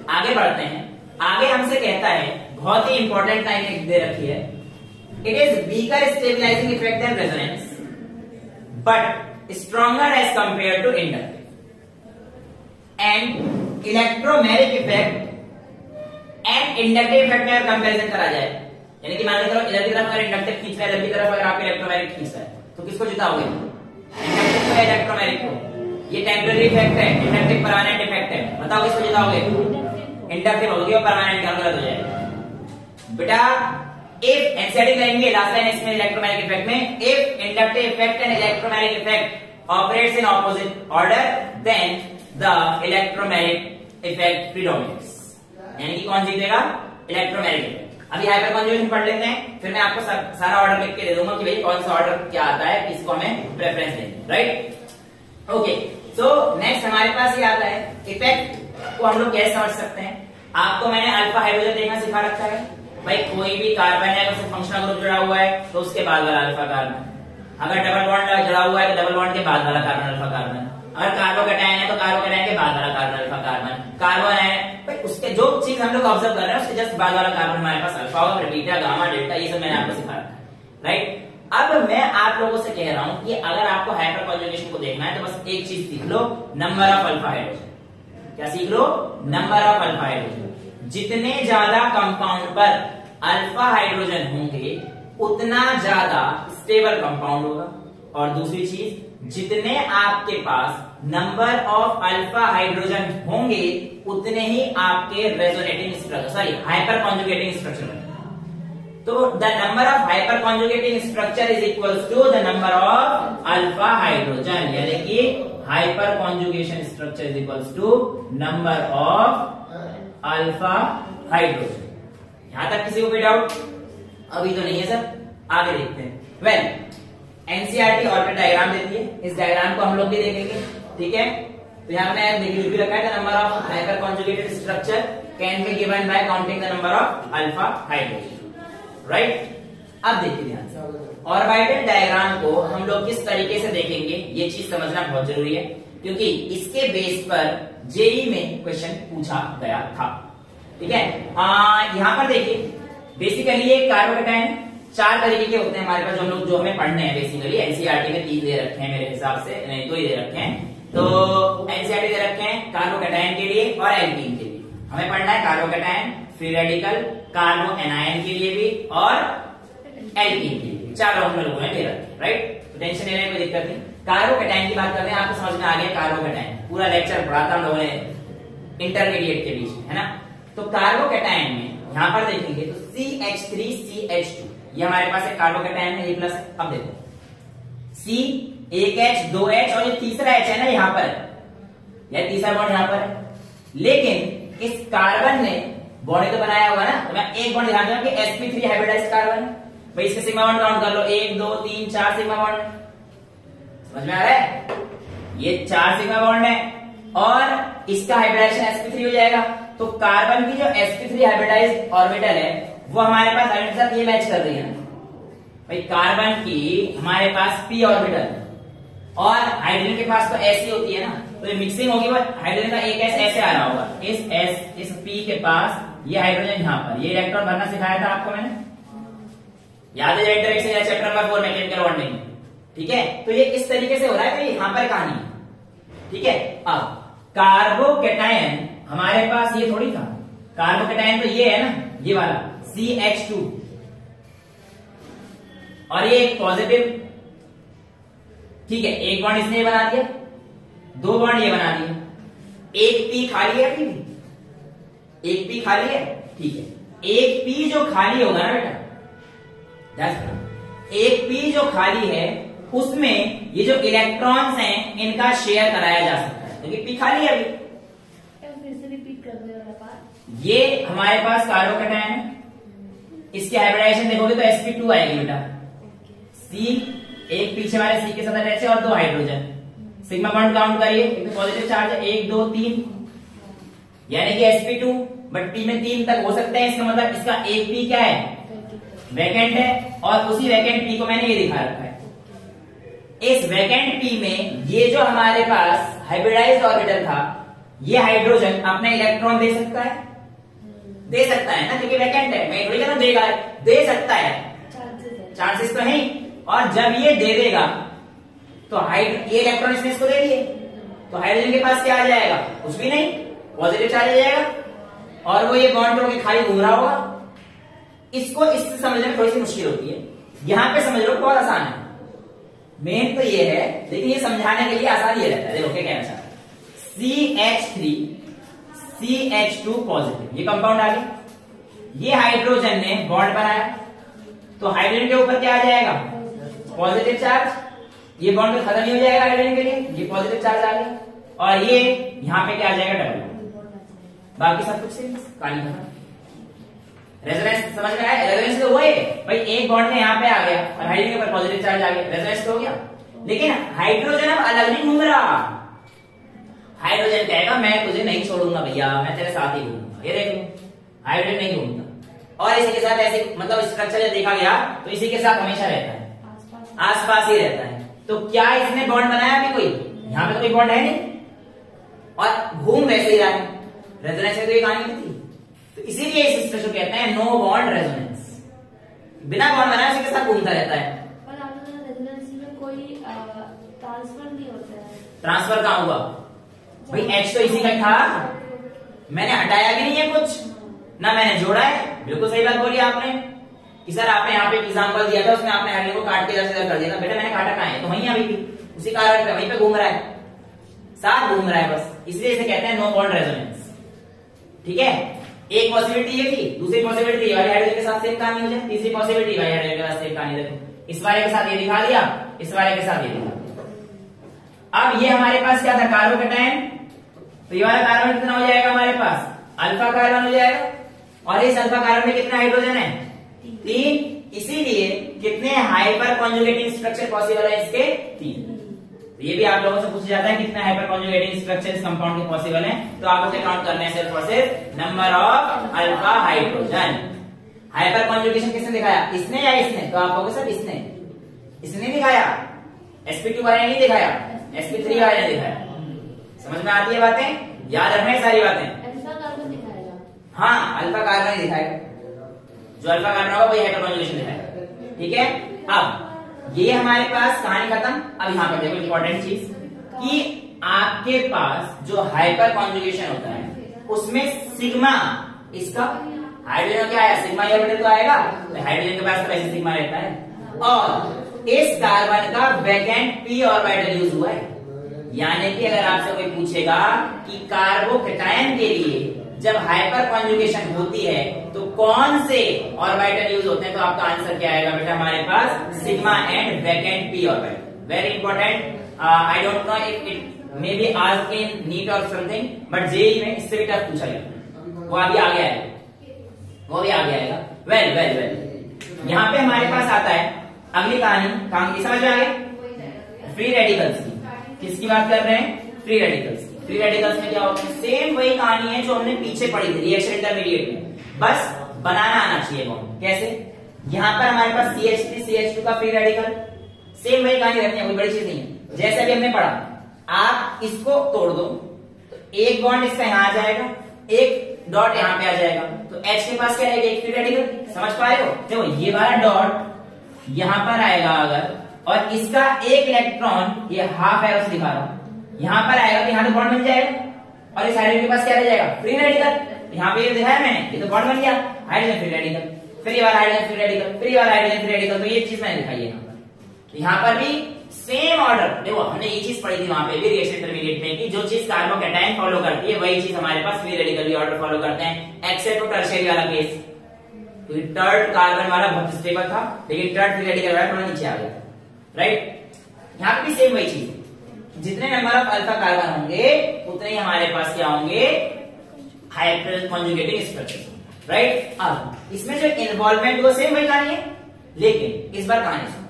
Speaker 1: आगे बढ़ते हैं। आगे हमसे कहता है, बहुत ही इंपॉर्टेंट लाइन दे रखी है, it is weaker stabilising effect than resonance but stronger as compare to inductive and electromagnetic effect and inductive effect में अगर कंपैरिजन करा जाए, यानी कि मान लो इधर की तरफ अगर इंडक्टिव खींच रहा है, इधर की तरफ अगर आप इलेक्ट्रोमैग्नेटिक खींच रहा है, तो किसको जिताओगे? इंडक्टिव को, इलेक्ट्रोमैग्नेटिक को। ये टेम्पररी इफेक्ट है, इंडक्टिव परमानेंट इफेक्ट है, बताओ किसको जिताओगे? इंडक्टिव होगी और परमानेंट का गलत हो जाएगा बेटा। इफ एनसीईआरटी करेंगे लास्ट लाइन इसमें इलेक्ट्रोमैग्नेटिक इफेक्ट में, if inductive effect and electromagnetic effect operates in opposite order then the electromagnetic effect predominates. यानी कि कौन जीतेगा? Electromagnetic effect. अभी हाइपर कॉन्जुगेशन पढ़ लेते हैं, फिर मैं आपको सारा ऑर्डर लिख के दे दूंगा कि भाई कौन सा ऑर्डर क्या आता है, किसको हमें प्रेफरेंस देंगे, राइट? ओके, सो नेक्स्ट हमारे पास ये आता है इफेक्ट को हम लोग कैसे समझ सकते हैं। आपको मैंने अल्फा हाइड्रोजन देखना सिखा रखा है भाई। कोई भी कार्बन है अगर उससे फंक्शनल ग्रुप जुड़ा हुआ है तो उसके बाद वाला अल्फा कार्बन, अगर डबल बॉन्ड जुड़ा हुआ है तो डबल बॉन्ड के बाद वाला कार्बन अल्फा कार्बन, अगर कार्बोकैटायन है तो कार्बोकैटायन के बाद वाला कार्बन अल्फा कार्बन, कार्बन है भाई उसके जो चीज हम लोग ऑब्जर्व कर रहे हैं उसके जस्ट बाद वाला कार्बन हमारे पास अल्फा होगा, फिर बीटा, गामा, डेल्टा, ये सब मैंने आपको सिखा रखा है, राइट? अब मैं आप लोगों से कह रहा हूं कि अगर आपको हाइपर कॉन्जुगेशन को देखना है तो बस एक चीज सीख लो, नंबर ऑफ अल्फा हाइड्रोजन। क्या सीख लो? Number of alpha hydrogen. जितने ज्यादा कंपाउंड पर अल्फा हाइड्रोजन होंगे उतना ज्यादा स्टेबल कंपाउंड होगा, और दूसरी चीज जितने आपके पास नंबर ऑफ अल्फा हाइड्रोजन होंगे उतने ही आपके resonating structure, sorry hyper conjugating structure होंगे। तो the number of hyper conjugating structure is equals to the number of alpha hydrogen, यानी कि hyper conjugation structure is equals to number of alpha hydrogen. यहां तक किसी को कोई डाउट? अभी तो नहीं है सर, आगे देखते हैं। वेल एनसीईआरटी ऑर्बिटल डायग्राम देती है, इस डायग्राम को हम लोग भी देखेंगे, ठीक है? तो यहाँ पे लिख भी रखा है, the number of hyper conjugated structure can be given by counting the number of alpha hydrogen, right? अब देखिए ध्यान से, ऑर्बिटल डायग्राम को हम लोग किस तरीके से देखेंगे ये चीज समझना बहुत जरूरी है, क्योंकि इसके बेस पर जेई में क्वेश्चन पूछा गया था, ठीक है? यहाँ पर देखिए बेसिकली ये कार्बोकैटायन 4 तरीके के होते हैं हमारे पास, जो हमें पढ़ने हैं बेसिकली। एनसीईआरटी में 3 दे रखे हैं मेरे हिसाब से, नहीं 2 ही दे रखे हैं। तो एनसीईआरटी दे रखे हैं कार्बोकैटायन के लिए और एल्कीन के लिए। हमें पढ़ना है कार्बोकैटायन, फ्री रेडिकल, कार्बो एनायन के लिए भी और एल्कीन के लिए, 4 हम लोगों ने दे रखे हैं, राइट? तो टेंशन लेने की कोई दिक्कत नहीं। कार्बोकैटायन की बात करते हैं, आपको समझ में आ गया कार्बोकैटायन, पूरा लेक्चर पढ़ा था हम लोगों ने इंटरमीडिएट के बीच में, है ना? तो कार्बोकैटायन में यहां पर देखेंगे तो CH3CH2 ये हमारे पास एक कार्बोकैटायन है, ये प्लस। अब देखो C, एक H, 2 H और ये तीसरा H है ना यहाँ पर, यह तीसरा बॉन्ड यहाँ पर है, लेकिन इस कार्बन ने बॉन्ड तो बनाया हुआ ना, तो मैं एक बॉन्ड ध्यान दूंगा कि sp3 हाइब्रिडाइज्ड कार्बन है भाई, इसके सिग्मा बॉन्ड काउंट कर लो, 1 2 3 4 सिग्मा बॉन्ड। समझ में आ रहा है? ये 4 सिग्मा बॉन्ड है, और इसका हाइब्रिडाइजेशन sp3 हो जाएगा। तो कार्बन की जो sp3 हाइब्रिडाइज्ड ऑर्बिटल है वो हमारे पास हाइड्रोजन के साथ ये मैच कर रही है ना भाई। कार्बन की हमारे पास p ऑर्बिटल और हाइड्रोजन के पास तो ऐसी होती है ना, तो ये मिक्सिंग होगी, वो हाइड्रोजन का एक एस ऐसे आ रहा होगा, इस p के पास ये हाइड्रोजन यहाँ पर, ये इलेक्ट्रॉन भरना सिखाया था आपको मैंने, याद है इंटरेक्शन या चैप्टर नंबर 4 मैकेनिकल बॉन्डिंग। ठीक है, तो ये इस तरीके से हो रहा है, तो यहाँ पर कहानी है। ठीक है, अब कार्बोकैटायन हमारे पास ये थोड़ी था, कार्बोकैटायन तो ये है ना, ये वाला CH2, और ये एक पॉजिटिव। ठीक है, एक बॉन्ड इसने बना दिया, दो बॉन्ड ये बना दिया, एक पी खाली है, एक पी खाली है। ठीक है, एक पी जो खाली होगा ना बेटा, एक पी जो खाली है उसमें ये जो इलेक्ट्रॉन्स हैं इनका शेयर कराया जा सकता है, क्योंकि पी खाली है अभी।
Speaker 2: फिर से रिपीट कर दो वाला पार्ट।
Speaker 1: ये हमारे पास कार्बोकैटायन है, इसके हाइब्रिडाइजेशन देखोगे तो sp2 आएगी बेटा, C एक पीछे वाले C के साथ अटैच है और दो हाइड्रोजन, सिग्मा बॉन्ड काउंट करिए, क्योंकि पॉजिटिव चार्ज है 1 2 3, यानी कि sp2, बट p में 3 तक हो सकते हैं, इसका मतलब इसका एक p क्या है, वैकेंट है, और उसी वैकेंट p को मैंने ये दिखा रखा है। इस वैकेंट p में ये जो हमारे पास हाइब्रिडाइज्ड ऑर्बिटल था, ये हाइड्रोजन अपना इलेक्ट्रॉन दे सकता है, दे सकता है ना, क्योंकि वैकेंट है, मैं थोड़ी कहता हूं देगा, दे सकता है, चांसेस तो है। और जब ये दे देगा तो ये इलेक्ट्रॉन इसने इसको दे दिए, तो हाइड्रोजन के पास क्या आ जाएगा, कुछ भी नहीं, पॉजिटिव चार्ज आ जाएगा, और वो ये बॉन्ड होकर खाली घूम रहा होगा। इसको इससे समझने में थोड़ी सी मुश्किल होती है, यहां पे समझ लो बहुत आसान है, मेन तो ये है, लेकिन ये समझाने के लिए आसान ये रहता है। देखो क्या कहना चाहता है, CH3 CH2 पॉजिटिव, ये कंपाउंड आ गया, ये हाइड्रोजन ने बॉन्ड बनाया, तो हाइड्रोजन के ऊपर क्या आ जाएगा, पॉजिटिव चार्ज, ये बॉन्ड तो खत्म ही हो जाएगा हाइड्रोजन के लिए, ये पॉजिटिव चार्ज आ गया, और ये यहां पे क्या आ जाएगा, डबल, बाकी सब कुछ सेम, काली खत्म। रेजोनेंस समझ में आया, रेजोनेंस तो वही है भाई, एक बॉन्ड में यहाँ पे आ गया और हाइड्रोजन के ऊपर पॉजिटिव चार्ज आ गया, रेजोनेंस तो हो गया। लेकिन हाइड्रोजन अब अलग नहीं घूम रहा, हाइड्रोजन कहेगा मैं तुझे नहीं छोड़ूंगा भैया, मैं तेरे साथ ही घूमूंगा, ये देख लो, हाइड्रोजन नहीं घूमता, और इसी के साथ ऐसे मतलब स्ट्रक्चर देखा गया तो इसी के साथ हमेशा रहता है, आसपास ही रहता है। तो क्या इसने बॉन्ड बनाया अभी कोई, यहाँ पे तो कोई बॉन्ड है नहीं, और घूम वैसे ही रहा है, रेजोनेंस में तो ये कहानी नहीं थी, तो इसीलिए इस स्ट्रक्चर को कहते हैं नो बॉन्ड रेजोनेंस, बिना बॉन्ड बनाए उसी के साथ घूमता रहता है।
Speaker 2: पर आपने रेजोनेंस में कोई ट्रांसफर नहीं होता है,
Speaker 1: ट्रांसफर कहाँ हुआ भाई, H तो इसी का था, मैंने हटाया भी नहीं है कुछ, ना मैंने जोड़ा है, बिल्कुल सही बात बोली आपने कि सर आपने यहाँ पे एग्जांपल दिया था, उसमें आपने हाइड्रोजन को काट के इधर से इधर कर दिया था, बेटा मैंने काटा कहाँ है, तो वहीं अभी भी उसी कारण पे वहीं पे घूम रहा है, साथ घूम रहा है बस, इसलिए इसे कहते हैं नो बॉन्ड रेजोनेंस। ठीक है, एक पॉसिबिलिटी ये थी, दूसरी पॉसिबिलिटी वाले हाइड्रोजन के साथ सेम कहानी हो जाए, तीसरी पॉसिबिलिटी वाले हाइड्रोजन के साथ सेम कहानी, देखो इस वाले के साथ ये दिखा दिया, इस वाले के साथ ये दिखा दिया। अब ये हमारे पास क्या था, कार्बोकैटायन, तो ये वाला कार्बन कितना हो जाएगा हमारे पास, अल्फा कार्बन हो जाएगा, और इस अल्फा कार्बन में कितना हाइड्रोजन है, 3, इसीलिए कितने हाइपर कॉन्जुगेटिंग स्ट्रक्चर पॉसिबल है इसके, 3। तो ये भी आप लोगों से पूछा जाता है कितने हाइपर कॉन्जुगेटिंग स्ट्रक्चर इस कंपाउंड के पॉसिबल हैं, तो आपको क्या काउंट करना है, सिर्फ और सिर्फ number of alpha hydrogen. Hyper conjugation किसने दिखाया, इसने या इसने, तो आप कहोगे सर इसने दिखाया, sp2 वाले ने नहीं दिखाया, sp3 वाले ने दिखाया। समझ में आती है बातें, याद रखना है सारी बातें।
Speaker 2: अल्फा कार्बन दिखाएगा,
Speaker 1: हाँ अल्फा कार्बन ही दिखाएगा, जो अल्फा कार्बन होगा वही हाइपर कॉन्जुगेशन दिखाएगा। ठीक है, अब ये हमारे पास कहानी खत्म। अब यहाँ पर देखो इंपॉर्टेंट चीज कि आपके पास जो हाइपर कॉन्जुगेशन होता है उसमें सिग्मा, इसका हाइड्रोजन क्या आया, सिग्मा ऑर्बिटल तो आएगा, तो हाइड्रोजन के पास तो वैसे सिग्मा रहता है, और इस कार्बन का वैकेंट p ऑर्बिटल यूज हुआ है। यानी कि अगर आपसे कोई पूछेगा कि कार्बोकैटायन के लिए जब हाइपर कॉन्जुगेशन होती है तो कौन से ऑर्बिटल यूज होते हैं, तो आपका आंसर क्या आएगा बेटा, हमारे पास sigma and vacant p orbital. Very important, I don't know if it may be asked in NEET और समथिंग, बट जेईई में इससे भी टफ पूछा गया, वो अभी आ गया है, वो भी आ गया है। वेल वेल वेल, यहाँ पे हमारे पास आता है अगली कहानी, काम की समझ में आ गई, फ्री रेडिकल्स की। किसकी बात कर रहे हैं, फ्री रेडिकल्स की। फ्री रेडिकल्स में क्या होता है, सेम वही कहानी है जो हमने पीछे पढ़ी थी रिएक्शन इंटरमीडिएट में, बस बनाना आना चाहिए बॉन्ड। कैसे, यहाँ पर हमारे पास CH3 CH2 का फ्री रेडिकल, सेम वही कहानी रहती है, कोई बड़ी चीज नहीं है। जैसे अभी हमने पढ़ा, आप इसको तोड़ दो तो एक बॉन्ड इसका यहाँ आ जाएगा, एक डॉट यहाँ पे आ जाएगा, तो H के पास क्या रहेगा, एक फ्री रेडिकल। समझ पा रहे हो, देखो ये वाला डॉट यहाँ पर आएगा अगर, और इसका एक इलेक्ट्रॉन, ये हाफ एरो से दिखा रहा हूं, यहाँ पर आएगा तो यहाँ तो बॉन्ड बन जाएगा, और इस हाइड्रोजन के पास क्या रह जाएगा, फ्री रेडिकल। यहाँ पे ये दिखाया मैंने, ये तो बॉन्ड बन गया, हाइड्रोजन फ्री रेडिकल, फिर ये वाला हाइड्रोजन फ्री रेडिकल, फिर ये वाला हाइड्रोजन फ्री रेडिकल, तो ये चीज मैंने दिखाई है यहाँ पर। तो यहाँ पर भी सेम ऑर्डर, देखो हमने ये चीज पढ़ी थी वहां पे भी रिएक्शन इंटरमीडिएट में, कि जो चीज कार्बोकैटायन फॉलो करती है वही चीज हमारे पास फ्री रेडिकल भी ऑर्डर फॉलो करते हैं, एक्सेप्ट टर्शियरी वाला केस, क्योंकि थर्ड कार्बन वाला बहुत स्टेबल था, लेकिन थर्ड फ्री रेडिकल वाला थोड़ा नीचे आ गया, राइट। यहाँ पे भी सेम वही चीज, जितने नंबर ऑफ अल्फा कार्बन होंगे उतने ही हमारे पास क्या होंगे, हाइड्रोजन कॉन्जुगेटिंग स्ट्रक्चर, राइट। अब इसमें जो इन्वॉल्वमेंट वो सेम वही कहानी है, लेकिन इस बार कहानी सुनो,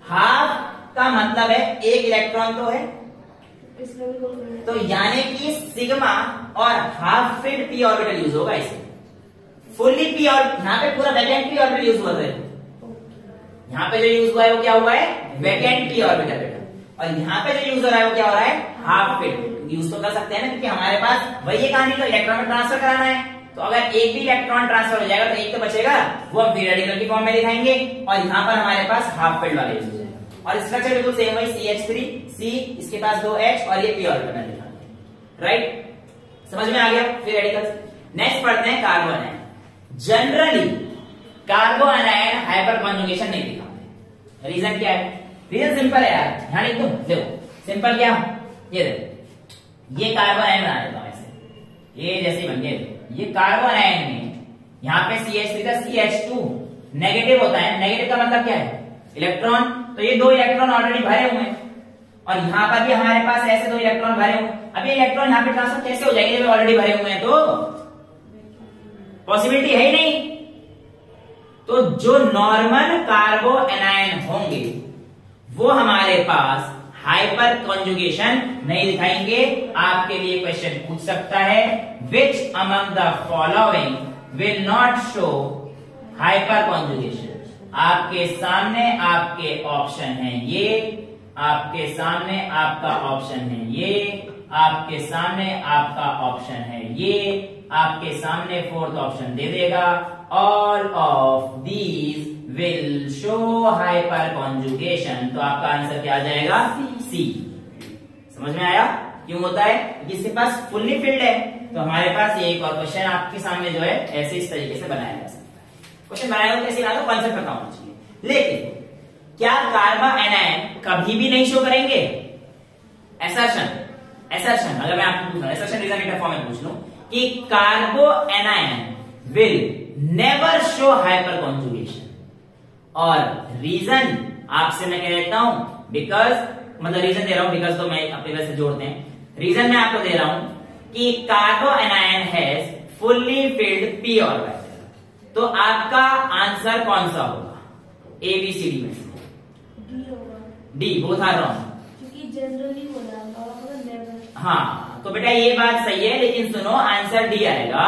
Speaker 1: हाफ का मतलब है एक इलेक्ट्रॉन तो है, तो यानी कि सिग्मा और half filled p orbital use होगा इसे, फुल्ली p और यहाँ पे पूरा वैकेंट p ऑर्बिटल यूज हुआ है, यहाँ पे जो यूज हुआ है वो क्या हुआ है, वैकेंट p ऑर्बिटल, और यहाँ पे जो यूज हो रहा है वो क्या हो रहा है, हाफ फिल्ड। यूज तो कर सकते हैं ना, क्योंकि हमारे पास वही कहानी, तो इलेक्ट्रॉन में ट्रांसफर कराना है, तो अगर एक भी इलेक्ट्रॉन ट्रांसफर हो जाएगा तो एक तो बचेगा, वो हम फ्री रेडिकल की फॉर्म में दिखाएंगे, और यहाँ पर हमारे पास हाफ फिल्ड वाले यूज हो जाएगा, और स्ट्रक्चर बिल्कुल सेम वही, CH3 C, इसके पास 2 H और ये p ऑर्बिटल दिखाएंगे, राइट। समझ में आ गया फ्री रेडिकल्स। नेक्स्ट पढ़ते हैं कार्बो ion. Generally कार्बो ion hyper conjugation नहीं दिखाते, रीजन क्या है, रीजन सिंपल है यार, यहाँ लिख दो, देखो सिंपल क्या, ये देखो ये कार्बन आयन बना देता हूं ऐसे, ये जैसे बन गए, ये कार्बन आयन में यहाँ पे CH3 का CH2 नेगेटिव होता है, नेगेटिव का मतलब क्या है, इलेक्ट्रॉन, तो ये 2 इलेक्ट्रॉन ऑलरेडी भरे हुए हैं, और यहाँ पर भी हमारे पास ऐसे 2 इलेक्ट्रॉन भरे हुए हैं। अभी इलेक्ट्रॉन यहाँ पे ट्रांसफर कैसे हो जाएंगे जब ऑलरेडी भरे हुए हैं, तो पॉसिबिलिटी है ही नहीं। तो जो नॉर्मल कार्बो एनायन होंगे वो हमारे पास हाइपर कॉन्जुगेशन नहीं दिखाएंगे। आपके लिए क्वेश्चन पूछ सकता है, which among the following will not show hyper conjugation. आपके सामने आपके ऑप्शन है ये, आपके सामने आपका ऑप्शन है ये, आपके सामने आपका ऑप्शन है ये, आपके सामने फोर्थ ऑप्शन दे देगा, all of these will show hyper conjugation. तो आपका आंसर क्या आ जाएगा, सी। समझ में आया क्यों होता है, जिसके पास फुल्ली फिल्ड है। तो हमारे पास ये एक और क्वेश्चन आपके सामने जो है ऐसे इस तरीके से बनाया जा सकता है। क्वेश्चन बनाया हो कैसे बनाया, कॉन्सेप्ट पता होना चाहिए। लेकिन क्या कार्बा एनायन कभी भी नहीं शो करेंगे, एसर्शन अगर मैं आपको पूछूं, एसर्शन रीजन मीटर फॉर्म में पूछ लूं कि carbo anion will never show hyperconjugation, और रीजन आपसे मैं कह देता हूं, बिकॉज मतलब रीजन दे रहा हूं, बिकॉज तो मैं अपनी वजह से जोड़ते हैं, रीजन मैं आपको दे रहा हूं कि carbo anion has fully filled p orbital. तो आपका आंसर कौन सा होगा, ए बी सी डी में से डी, बोथ आर रॉन्ग,
Speaker 2: क्योंकि जनरली बोला नेवर।
Speaker 1: हाँ तो बेटा ये बात सही है, लेकिन सुनो आंसर डी आएगा,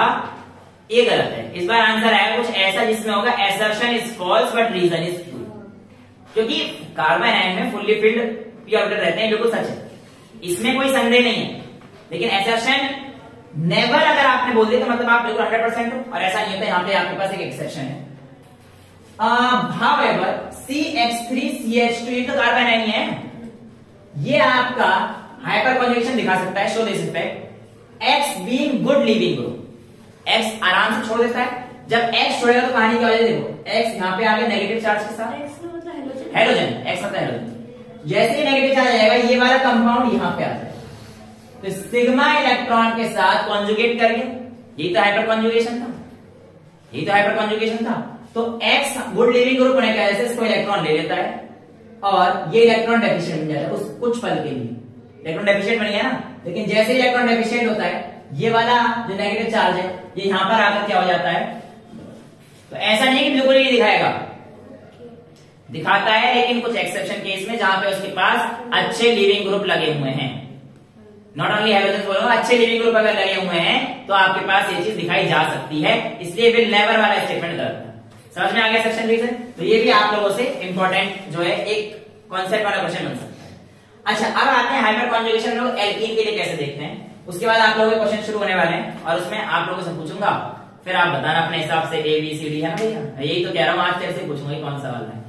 Speaker 1: ये गलत है। इस बार आंसर आएगा कुछ ऐसा जिसमें होगा assertion is false but reason is true, क्योंकि कार्बन आयन में फुल्ली फिल्ड p ऑर्बिटल रहते हैं, बिल्कुल सच है, इसमें कोई संदेह नहीं है। लेकिन एसर्शन नेवर अगर आपने बोल दिया तो मतलब आप बिल्कुल 100% हो, और ऐसा नहीं होता। यहाँ पे आपके पास एक एक्सेप्शन है, however CH3CH2 तो कार्बन आयन ही है, ये आपका हाइपर कॉन्जुगेशन दिखा सकता है, show this effect. X being good leaving group, X आराम से छोड़ देता है। जब X छोड़ेगा तो कहानी क्या हो जाएगी, देखो X यहाँ पे आ गया नेगेटिव चार्ज के साथ,
Speaker 2: X का मतलब हेलोजन,
Speaker 1: हेलोजन, X मतलब हेलोजन। जैसे ही नेगेटिव चार्ज आएगा ये वाला कंपाउंड यहाँ पे आ जाएगा, तो सिग्मा इलेक्ट्रॉन के साथ कॉन्जुगेट करेंगे, यही तो हाइपर कॉन्जुगेशन था, यही तो हाइपर कॉन्जुगेशन था। तो X गुड लीविंग ग्रुप होने की वजह से इसको इलेक्ट्रॉन ले लेता है, और ये इलेक्ट्रॉन डेफिशिएंट बन जाता है उस कुछ पल के लिए, इलेक्ट्रॉन डेफिशिएंट बन गया ना। लेकिन जैसे ही इलेक्ट्रॉन डेफिशिएंट होता है, ये वाला जो नेगेटिव चार्ज है ये यहां पर आकर क्या हो जाता है, तो ऐसा नहीं कि बिल्कुल ही दिखाएगा, दिखाता है लेकिन कुछ एक्सेप्शन केस में, जहां पे उसके पास अच्छे लीविंग ग्रुप लगे हुए हैं। नॉट ओनली हैलोजन बोलूंगा, अच्छे लिविंग ग्रुप अगर लगे हुए हैं तो आपके पास ये चीज दिखाई जा सकती है, इसलिए विल नेवर वाला स्टेटमेंट गलत है। समझ में आ गया सेक्शन रीजन? तो ये भी आप लोगों से इंपॉर्टेंट जो है एक कॉन्सेप्ट वाला क्वेश्चन बन सकता है। अच्छा, अब आते हैं हाइपर कॉन्जुगेशन लोग एल्कीन के लिए कैसे देखते हैं, उसके बाद आप लोगों के क्वेश्चन शुरू होने वाले हैं और उसमें आप लोगों से पूछूंगा, फिर आप बताना अपने हिसाब से ए बी सी डी, है ना भैया? यही तो कह रहा हूँ, आज तेरे से पूछूंगा कौन सा वाला है।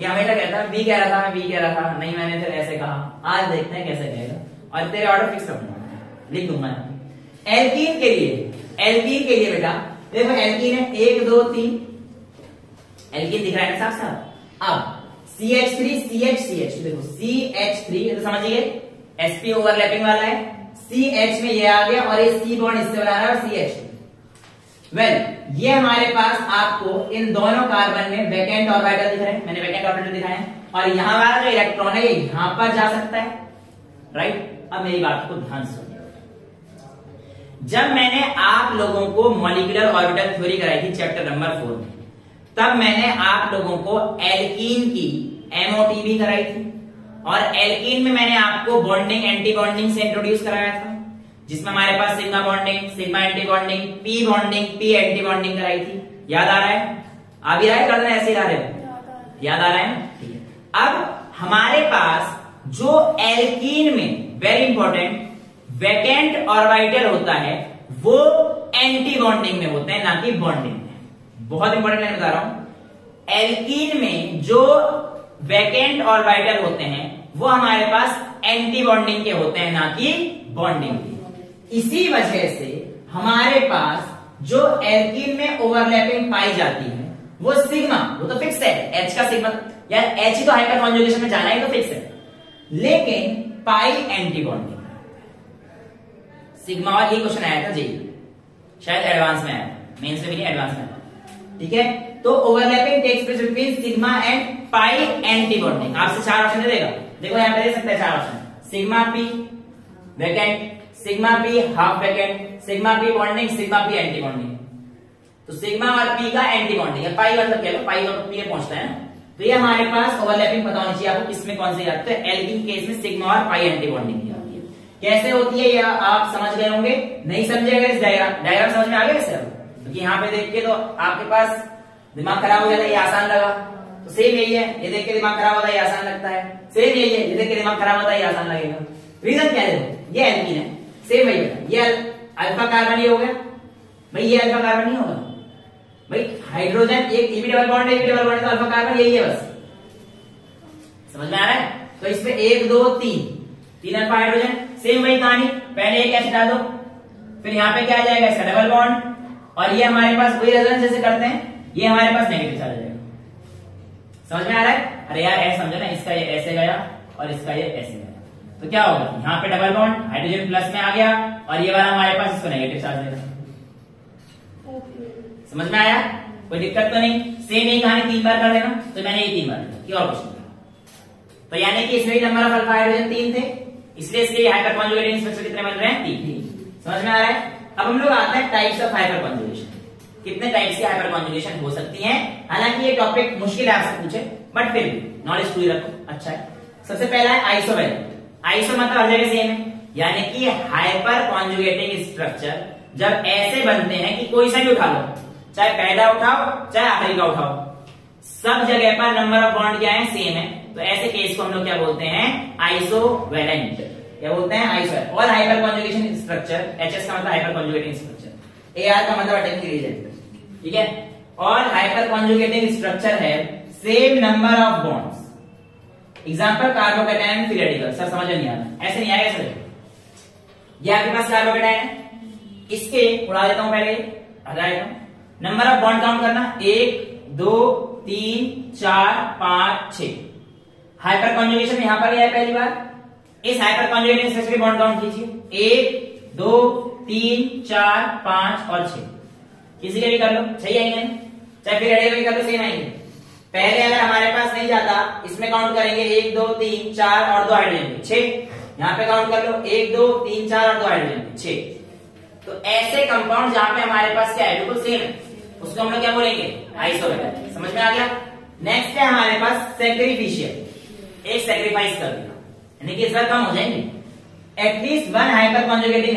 Speaker 1: ये हमेशा कहता है बी कह रहा था, मैं बी कह रहा था, नहीं मैंने फिर ऐसे कहा, आज देखते हैं कैसे कहेगा और तेरे ऑर्डर फिक्स रखूंगा, लिख दूंगा। एल्कीन के लिए बेटा देखो, एल्कीन है 1 2 3, एल्कीन दिख रहा है ना साफ साफ। अब CH3 CH देखो CH3 तो समझिए sp ओवरलैपिंग वाला है, CH में ये आ गया और ये C बॉन्ड इससे बना रहा है CH। ये हमारे पास आपको इन दोनों कार्बन में वैकेंट ऑर्बिटल दिख रहे हैं, मैंने वैकेंट ऑर्बिटल दिखाए हैं और यहां वाला जो इलेक्ट्रॉन है ये यहां पर जा सकता है, राइट? अब मेरी बात को ध्यान से सुनिए, जब मैंने आप लोगों को मॉलिक्यूलर ऑर्बिटल थ्योरी कराई थी चैप्टर नंबर 4 में, तब मैंने आप लोगों को एल्कीन की MOT भी कराई थी और एल्कीन में मैंने आपको बॉन्डिंग एंटी बॉन्डिंग से इंट्रोड्यूस कराया था, जिसमें हमारे पास sigma bonding, sigma anti bonding, pi bonding, pi anti bonding कराई थी। याद आ रहा है? आ भी रहा है, करना ऐसे ही आ रहे हो? याद आ रहा है? ठीक है। अब हमारे पास जो एल्कीन में वेरी इंपॉर्टेंट वैकेंट ऑर्बिटल होता है वो एंटी बॉन्डिंग में होते हैं, ना कि बॉन्डिंग में। बहुत इंपॉर्टेंट मैं बता रहा हूं, एल्कीन में जो वैकेंट ऑर्बिटल होते हैं वो हमारे पास एंटी बॉन्डिंग के होते हैं, ना कि बॉन्डिंग के। इसी वजह से हमारे पास जो एल्कीन में ओवरलैपिंग पाई जाती है वो सिग्मा, वो तो फिक्स है, H का सिग्मा या H ही तो हाइपर कॉन्जुगेशन में जाना है तो फिक्स है, लेकिन पाई एंटी बॉन्डिंग सिग्मा। और ये क्वेश्चन आया था जी, शायद एडवांस में आया, मेंस में भी नहीं, एडवांस में आया, ठीक है? तो overlapping takes place between sigma and pi anti bonding. आपसे 4 ऑप्शन दे देगा, देखो यहां पे दे सकते हैं 4 option, sigma P vacant, sigma P half vacant, sigma P bonding, sigma P anti bonding. तो सिग्मा और पी का एंटी बॉन्डिंग है, पाई मतलब कह लो पाई और पी पहुंचता है ना, तो ये हमारे पास ओवरलैपिंग पता होनी चाहिए आपको किसमें कौन से आते हैं। एल्कीन केस में सिग्मा और पाई एंटी बॉन्डिंग की आती है। कैसे होती है यह आप समझ गए होंगे, नहीं समझे अगर इस डायग्राम समझ में आ गया सर, क्योंकि यहाँ पे देख के तो आपके पास दिमाग खराब हो जाता है, ये आसान लगा तो सेम यही है, ये देख के दिमाग खराब होता है ये आसान लगता है, सेम यही है, ये देख के दिमाग खराब होता है ये आसान लगेगा। रीजन क्या है? ये एल्कीन है, सेम वही है, ये अल्फा कार्बन ही हो गया भाई, ये अल्फा कार्बन नहीं होगा भाई, हाइड्रोजन एक ई डबल बॉन्ड है, डबल बॉन्ड तो अल्फा कार्बन यही है बस। समझ में आ रहा है? तो इसमें 1 2 3 अल्फा हाइड्रोजन, सेम वही कहानी, पहले एक H डाल दो, फिर यहाँ पे क्या आ जाएगा इसका डबल बॉन्ड, और ये हमारे पास वही रेजोनेंस जैसे करते हैं, ये हमारे पास नेगेटिव चार्ज आ जाएगा। समझ में आ रहा है? अरे यार ऐसे समझो ना, इसका ये ऐसे गया और इसका ये ऐसे गया, तो क्या होगा, यहाँ पे डबल बॉन्ड हाइड्रोजन प्लस में आ गया और ये वाला हमारे पास इसको नेगेटिव चार्ज देगा। समझ में आया? कोई दिक्कत तो नहीं? सेम ही कहानी 3 बार कर देना, तो मैंने ये 3 बार किया और कुछ नहीं। तो यानी कि इसमें नंबर ऑफ अल्फा हाइड्रोजन 3 थे, इसलिए इसके हाइपर कॉन्जुगेटिंग स्ट्रक्चर कितने बन रहे हैं? 3। समझ में आ रहा है? अब हम लोग आते हैं टाइप्स ऑफ हाइपर कॉन्जुगेशन, कितने टाइप्स की हाइपर कॉन्जुगेशन हो सकती है। हालांकि ये टॉपिक मुश्किल है आपसे पूछे, बट फिर भी नॉलेज पूरी रखो, अच्छा है। सबसे पहला है आइसोवेलेंट। आइसो मतलब हर जगह सेम है, यानी कि हाइपर कॉन्जुगेटिंग स्ट्रक्चर जब ऐसे बनते हैं कि कोई सा भी उठा लो, चाहे पहला उठाओ चाहे आखिरी का उठाओ, सब जगह पर नंबर ऑफ बॉन्ड क्या है? सेम है। तो ऐसे केस को हम लोग क्या बोलते हैं? आइसोवेलेंट। क्या बोलते हैं? आइसोवेलेंट। और हाइपर कॉन्जुगेशन स्ट्रक्चर, HS का मतलब हाइपर कॉन्जुगेटिंग स्ट्रक्चर, AR का मतलब अटैकिंग रीजन, ठीक है? और हाइपर कॉन्जुगेटिंग स्ट्रक्चर है same number of bonds. Example carbocation free radical. Sir समझ नहीं आ रहा, ऐसे नहीं आएगा सर। ये आपके पास कार्बोकैटायन है, इसके उड़ा देता हूं, पहले हटा देता हूं। नंबर ऑफ बॉन्ड काउंट करना, 1 2 3 4 5 6। हाइपर कॉन्जुगेशन यहां पर है पहली बार, इस हाइपर कॉन्जुगेटिंग स्ट्रक्चर के बॉन्ड काउंट कीजिए, 1 2 3 4 5 और 6। किसी के भी कर लो, सही आएंगे, चाहे फिर रेडिकल भी कर लो, सेम आएंगे। पहले अगर हमारे पास नहीं जाता, इसमें काउंट करेंगे 1 2 3 4 और 2 हाइड्रोजन 6। यहां पे काउंट कर लो 1 2 3 4 और 2 हाइड्रोजन 6। तो ऐसे कंपाउंड जहां पे हमारे पास क्या है, बिल्कुल सेम है, उसको हम लोग क्या बोलेंगे? आइसोवेलेंट। समझ में आ गया? नेक्स्ट है हमारे पास सैक्रिफिशियल। एक सैक्रिफाइस कर दिया, यानी कि इस बार कम हो जाएंगे। At least one hyper conjugating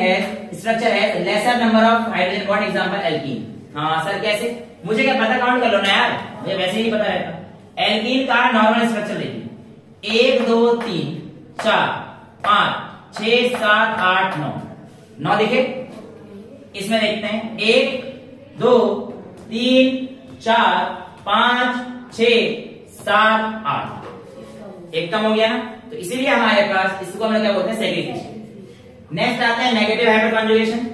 Speaker 1: structure है lesser number of hydrogen bond, example alkene. हाँ सर कैसे, मुझे क्या पता, काउंट कर लो ना यार, मुझे वैसे ही पता रहता। एल्कीन का नॉर्मल स्ट्रक्चर देखिए, 1 2 3 4 5 6 7 8 9 देखिए। इसमें देखते हैं 1 2 3 4 5 6 7 8, एक कम हो गया ना, तो इसीलिए हमारे पास इसको हम लोग क्या बोलते हैं, सेग्रीगेशन। नेक्स्ट आता है नेगेटिव हाइपर कॉन्जुगेशन।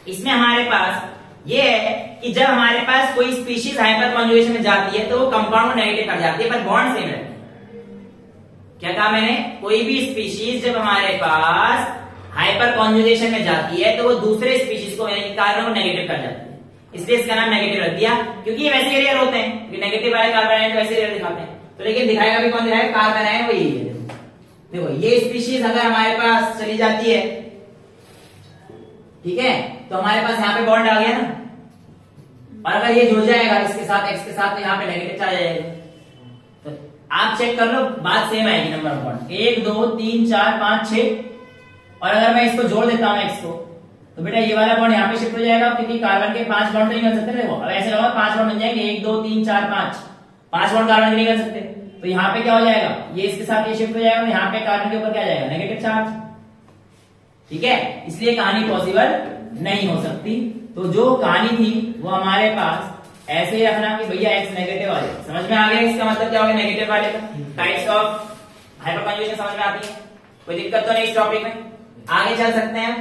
Speaker 1: इसमें हमारे पास ये है कि जब हमारे पास कोई स्पीशीज हाइपर कॉन्जुगेशन में जाती है तो वो कंपाउंड नेगेटिव कर जाती है, पर बॉन्ड सेम रहता है। क्या कहा मैंने, कोई भी स्पीशीज जब हमारे पास हाइपर कॉन्जुगेशन में जाती है तो वो दूसरे स्पीशीज को यानी कार्बन को नेगेटिव कर जाती है, इसलिए इसका नाम नेगेटिव रख दिया, क्योंकि ये वैसे रेयर होते हैं, क्योंकि नेगेटिव वाले कार्बन आयन वैसे रेयर दिखाते हैं। तो लेकिन दिखाएगा भी कौन, दिखाएगा कार्बन आयन, वही है। देखो ये स्पीशीज अगर हमारे पास चली जाती है, ठीक है, तो हमारे पास यहाँ पे बॉन्ड आ गया ना, और अगर ये जुड़ जाएगा इसके साथ एक्स के साथ, तो यहाँ पे नेगेटिव चला जाएगा। तो आप चेक कर लो, बात सेम आएगी, नंबर ऑफ बॉन्ड 1 2 3 4 5 6, और अगर मैं इसको जोड़ देता हूँ एक्स को, तो बेटा ये वाला बॉन्ड यहाँ पे शिफ्ट हो जाएगा, क्योंकि कार्बन के 5 बॉन्ड तो नहीं कर सकते। देखो अब ऐसे लगा 5 बॉन्ड बन जाएंगे, 1 2 3 4 5 बॉन्ड कार्बन के नहीं कर सकते, तो यहाँ पे क्या हो जाएगा, ये इसके साथ ये शिफ्ट हो जाएगा, यहाँ पे कार्बन के ऊपर क्या जाएगा, नेगेटिव चार्ज। ठीक है, इसलिए कहानी पॉसिबल नहीं हो सकती। तो जो कहानी थी वो हमारे पास ऐसे ही रखना कि भैया एक्स नेगेटिव वाले, समझ में आ गया इसका मतलब क्या होगा, नेगेटिव वाले का टाइप्स ऑफ हाइपर कॉन्जुगेशन समझ में आती है, कोई दिक्कत तो नहीं इस टॉपिक में, आगे चल सकते हैं।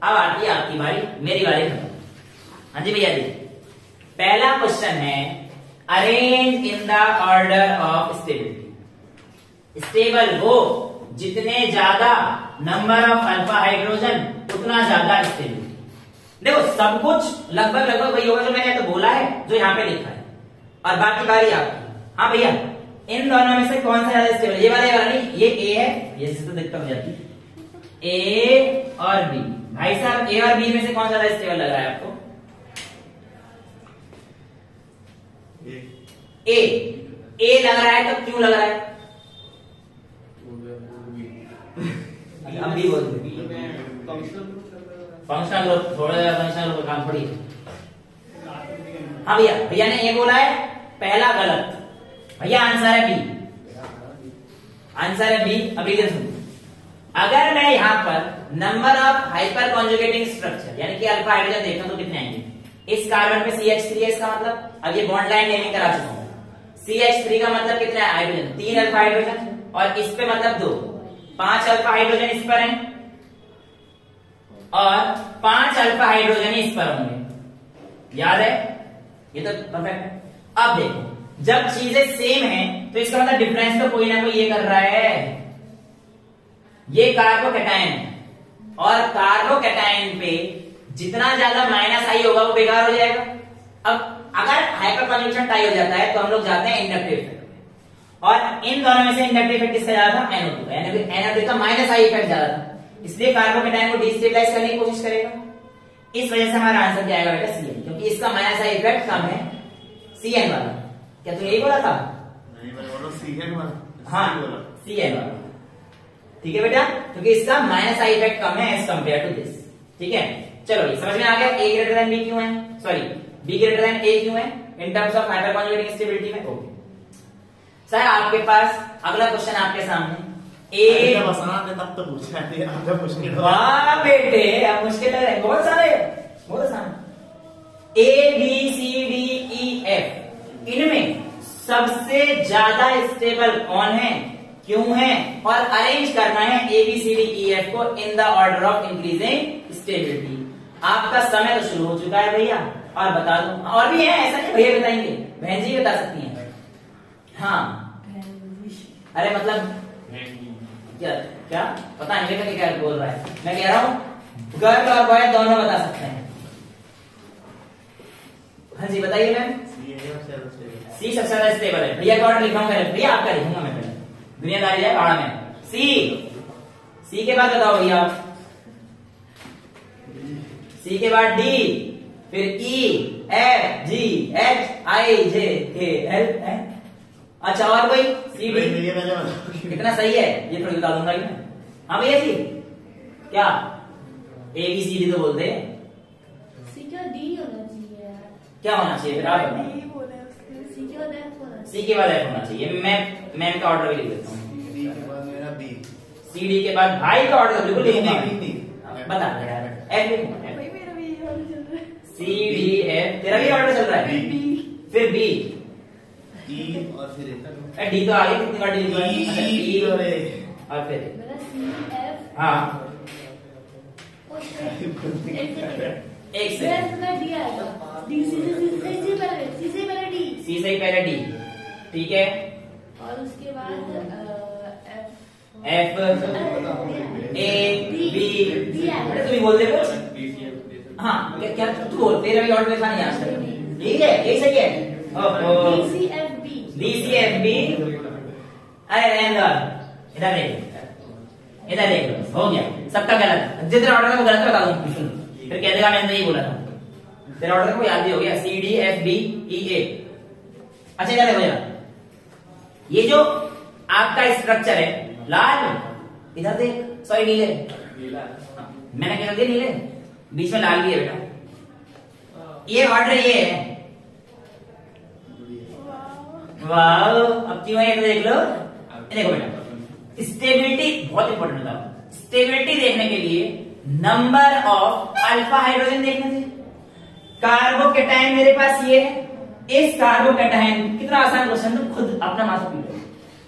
Speaker 1: अब आती है आपकी बारी, मेरी बारी खत्म। हाँ जी भैया जी, पहला क्वेश्चन है arrange in the order of stability. Stable वो जितने ज्यादा नंबर ऑफ अल्फा हाइड्रोजन उतना ज्यादा स्टेबिलिटी। देखो सब कुछ लगभग वही होगा जो मैंने तो बोला है, जो यहाँ पे लिखा है, और बाकी बारी आपकी। हाँ भैया, इन दोनों में से कौन सा ज्यादा स्टेबल, ये वाला नहीं, ये ए है, ये तो दिक्कत हो जाती है, ए और बी। भाई साहब ए और बी में से कौन सा ज्यादा स्टेबल लग रहा है आपको, ए लग रहा है, तो क्यों लग रहा है, अब बी बोल फंक्शनल ग्रुप, थोड़ा फंक्शनल ग्रुप काम थोड़ी। हाँ भैया ने ये बोला है पहला गलत, भैया आंसर है बी, आंसर है बी। अभी सुन, अगर मैं यहाँ पर number of hyper conjugating structure यानी कि अल्फा हाइड्रोजन देखता हूं तो कितने आएंगे, इस कार्बन पे CH3 है, इसका मतलब अब ये बॉन्ड लाइन नेमिंग करा चुका हूं, CH3 का मतलब कितना है हाइड्रोजन, 3 अल्फा हाइड्रोजन, और इस पे मतलब 2, 5 अल्फा हाइड्रोजन इस पर है और 5 अल्फा हाइड्रोजन इस पर होंगे, याद है, ये तो परफेक्ट है। अब देखो जब चीजें सेम हैं तो इसका मतलब डिफरेंस तो कोई ना कोई ये कर रहा है, ये कार्बोकैटायन है, और कार्बोकैटायन पे जितना ज्यादा माइनस आई होगा वो बेकार हो जाएगा। अब अगर हाइपर कॉन्जुगेशन टाई हो जाता है तो हम लोग जाते हैं इंडक्टिव इफेक्ट, और इन दोनों में से इंडक्टिव इफेक्ट किसका ज्यादा था, NO2 का माइनस आई इफेक्ट ज्यादा था, इसलिए कार्बोकैटायन को डिस्टेबलाइज करने की कोशिश करेगा। इस वजह से हमारा आंसर क्या आएगा बेटा CN, क्योंकि इसका माइनस आई इफेक्ट कम है CN वाला। क्या तू यही बोला था,
Speaker 3: नहीं मैं बोला CN वाला,
Speaker 1: हाँ CN वाला, ठीक है बेटा, क्योंकि इसका माइनस आई इफेक्ट कम है एज कंपेयर टू दिस। ठीक है, चलो ये समझ में आ गया A ग्रेटर देन B क्यों है, sorry B greater than A क्यों है in terms of hyper conjugating stability में। ओके सर, आपके पास अगला क्वेश्चन आपके सामने
Speaker 3: जब आसान है तब तो पूछा है, अब मुश्किल है।
Speaker 1: वाह बेटे, अब मुश्किल लग रहा है, बहुत सारे, बहुत आसान। A B C D E F, इनमें सबसे ज्यादा स्टेबल कौन है, क्यों है, और अरेंज करना है A B C D E F को in the order of increasing stability. आपका समय तो शुरू हो चुका है भैया, और बता दूं और भी है, ऐसा नहीं भैया बताएंगे, बहन जी बता सकती हैं। हाँ अरे मतलब क्या क्या पता नहीं लेकिन क्या बोल रहा है, मैं कह रहा हूं गर्ल और बॉय दोनों बता सकते हैं। हाँ जी बताइए मैम। सी सबसे ज्यादा स्टेबल है, भैया का ऑर्डर लिखा हूं, भैया आपका लिखूंगा मैं पहले, दुनियादारी है पहाड़ में। सी के बाद बताओ भैया, सी के बाद डी, फिर E F G H I J K L M। अच्छा और कोई सी डी, कितना सही है ये थोड़ी बता दूंगा मैं। हाँ भैया जी क्या ABCD तो बोलते हैं,
Speaker 2: सी क्या डी होना चाहिए यार।
Speaker 1: क्या होना चाहिए फिर आप बताओ।
Speaker 2: सी के बाद एफ होना
Speaker 1: C के बाद F होना चाहिए। मैं का ऑर्डर भी लिख देता हूँ।
Speaker 3: डी के बाद मेरा बी,
Speaker 1: CD के बाद भाई का ऑर्डर बिल्कुल लिखूंगा।
Speaker 3: बी
Speaker 1: बता दे यार, F लिखूंगा।
Speaker 2: भाई मेरा भी ये वाला चल रहा है।
Speaker 1: C D F, तेरा भी ऑर्डर चल रहा है।
Speaker 3: बी,
Speaker 1: फिर B,
Speaker 3: ई और फिर
Speaker 1: D तो आगे कितनी बार लिखा है? अच्छा,
Speaker 3: ई
Speaker 1: D
Speaker 3: अरे
Speaker 1: और फिर
Speaker 2: मेरा सी एफ
Speaker 1: हाँ एक से
Speaker 2: मेरा डी आएगा। डी सी से पहले डी।
Speaker 1: C से ही पहले D, ठीक है।
Speaker 2: और उसके बाद
Speaker 1: F A B, अरे तू भी बोल दे कुछ। हाँ क्या तू बोल, तेरा भी ऑर्डर लिखा नहीं आज तक, ठीक है यही सही है।
Speaker 2: D C F B.
Speaker 1: D C F B, अरे रहने दो, इधर देख, इधर देख, हो गया सबका गलत। जितना ऑर्डर था वो गलत बता दूं, फिर कह देगा मैंने नहीं बोला था। तेरा ऑर्डर को याद भी हो गया, C D F B E A। अच्छा इधर देखो जरा, ये जो आपका स्ट्रक्चर है लाल, इधर देख, सॉरी नीले, मैंने क्या दिया नीले, बीच में लाल भी है बेटा। ये ऑर्डर ये है, वाह। अब क्यों है तो देख लो, देखो बेटा, स्टेबिलिटी बहुत इंपॉर्टेंट होता है। स्टेबिलिटी देखने के लिए नंबर ऑफ अल्फा हाइड्रोजन देखने थे। कार्बोकेटाइन मेरे पास ये है, इस कार्बोकेटाइन, कितना आसान क्वेश्चन, तुम खुद अपना माथा पी लो।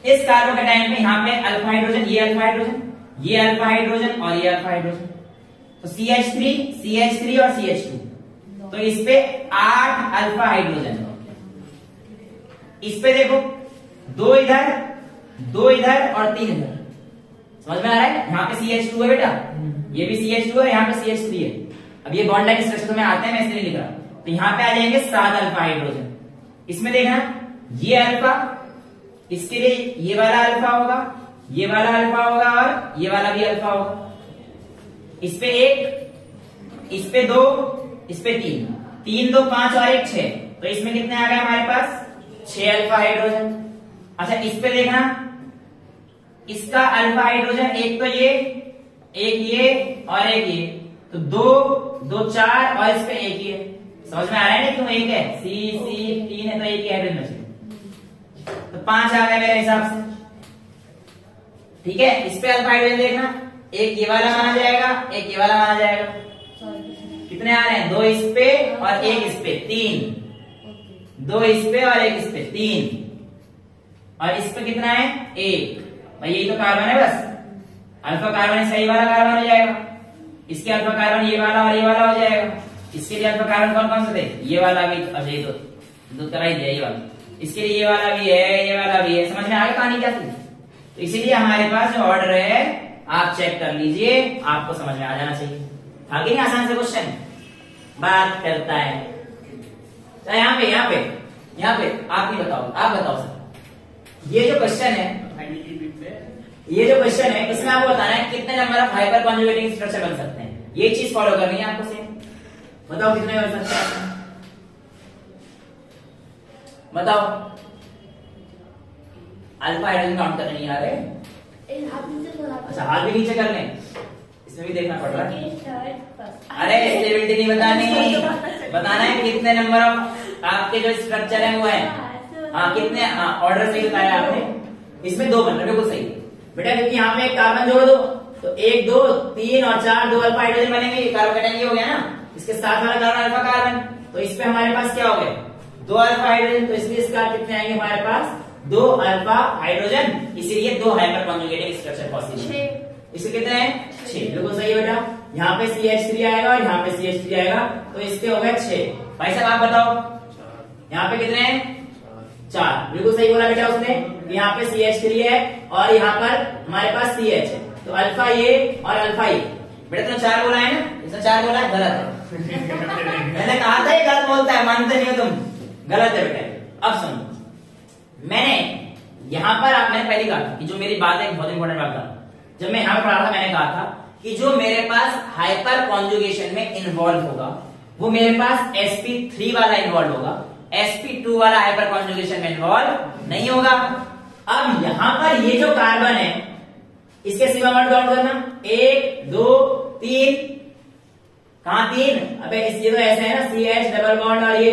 Speaker 1: इस कार्बोकेटाइन में यहाँ पे अल्फा हाइड्रोजन, ये अल्फा हाइड्रोजन, ये अल्फा हाइड्रोजन और ये अल्फा हाइड्रोजन, तो CH3 और CH2, तो इस पे 8 अल्फा हाइड्रोजन। इस पे देखो, 2 इधर और 3 इधर, समझ में आ रहा है। यहाँ पे CH2 है बेटा, ये भी CH2 है, यहाँ पे CH3 है। अब ये बॉन्ड लाइन स्ट्रक्चर में आते हैं, मैं इसलिए लिख रहा हूं। तो यहाँ पे आ जाएंगे 7 अल्फा हाइड्रोजन। इसमें देखना, ये अल्फा, इसके लिए ये वाला अल्फा होगा, ये वाला अल्फा होगा और ये वाला भी अल्फा होगा। इस पे 1, इस पे 2, इस पे 3, 3 2 5 और 1 6, तो इसमें कितने आ गए हमारे पास 6 अल्फा हाइड्रोजन। अच्छा इस पे देखना, इसका अल्फा हाइड्रोजन एक तो ये, एक ये और एक ये, तो 2 2 4 और इस पे एक ही है। समझ में आ रहा है ना, क्यों एक है, C 3 है तो एक ही हाइड्रोजन बचे, तो 5 आ गए मेरे हिसाब से, ठीक है। इस पे अल्फा हाइड्रोजन देखना, एक ये वाला माना जाएगा, एक ये वाला माना जाएगा। कितने आ रहे हैं, 2 इस पे और 1 इस पे, 3, 2 इस पे और 1 इस पे, 3, और इस पे कितना है 1। भाई यही तो कार्बन है बस, अल्फा कार्बन सही वाला कार्बन हो जाएगा। इसके अल्फा कार्बन ये वाला और ये वाला हो जाएगा। इसके लिए अल्फा कार्बन कौन कौन से थे, ये वाला भी, अच्छा ये तो करा ही दिया ये वाला, इसके लिए ये वाला भी है, ये वाला भी है। समझ में आगे कहानी क्या थी। तो इसीलिए हमारे पास जो ऑर्डर है आप चेक कर लीजिए, आपको समझ में आ जाना चाहिए। आगे नहीं आसान से क्वेश्चन बात करता है। तो यहाँ पे आप ही बताओ, आप बताओ सर, ये जो क्वेश्चन है, इसमें आपको बताना है कितने number of hyper conjugating structure बन सकते हैं। ये चीज फॉलो करनी है आपको। सेम बताओ कितने बन सकते हैं, बताओ। अल्फा हाइड्रोजन काउंट करने नहीं आ रहे, अच्छा हाथ भी नीचे कर लें, इसमें भी देखना पड़ रहा है। अरे स्टेबिलिटी नहीं बताना है कितने नंबर ऑफ आपके जो स्ट्रक्चर है वो है, हाँ कितने, ऑर्डर सही बताया आपने। इसमें 2 बन रहे, बिल्कुल सही बेटा, क्योंकि यहाँ पे एक कार्बन जोड़ दो तो 1 2 3 और 4 2 अल्फा हाइड्रोजन बनेंगे। कार्बोकेटाइन ये हो गया ना, इसके साथ वाला कार्बन अल्फा कार्बन, तो इस पे हमारे पास क्या हो गए 2 अल्फा हाइड्रोजन, तो इसलिए इसका कितने आएंगे हमारे पास 2 अल्फा हाइड्रोजन, इसीलिए 2 हाइपर कॉन्जुगेटिंग स्ट्रक्चर पॉसिबल है। इसके कितने हैं 6, बिल्कुल सही है बेटा। यहाँ पे CH3 आएगा और यहाँ पे CH3 आएगा, तो इसके हो गए 6। भाई साहब आप बताओ यहाँ पे कितने हैं 4, बिल्कुल सही बोला बेटा उसने। यहाँ पे CH3 है और यहाँ पर हमारे पास CH है, तो अल्फा ये और अल्फा ये। बेटा तो 4 बोला है ना, इसने 4 बोला है, गलत है। मैंने कहा था ये गलत बोलता है, मानते नहीं हो तुम, गलत है बेटा। अब सुनो, मैंने यहाँ पर मैंने पहले कहा था कि जो मेरी बात है बहुत इंपॉर्टेंट बात था, जब मैं यहाँ पर पढ़ा था मैंने कहा था कि जो मेरे पास हाइपर कॉन्जुगेशन में इन्वॉल्व होगा वो मेरे पास sp3 वाला इन्वॉल्व होगा, sp2 वाला हाइपर कॉन्जुगेशन में इन्वॉल्व नहीं होगा। अब यहां पर ये जो कार्बन है इसके सिग्मा बॉन्ड काउंट करना, 1 2 3, कहां 3, अबे ये तो ऐसे है ना, CH डबल बॉन्ड और ये,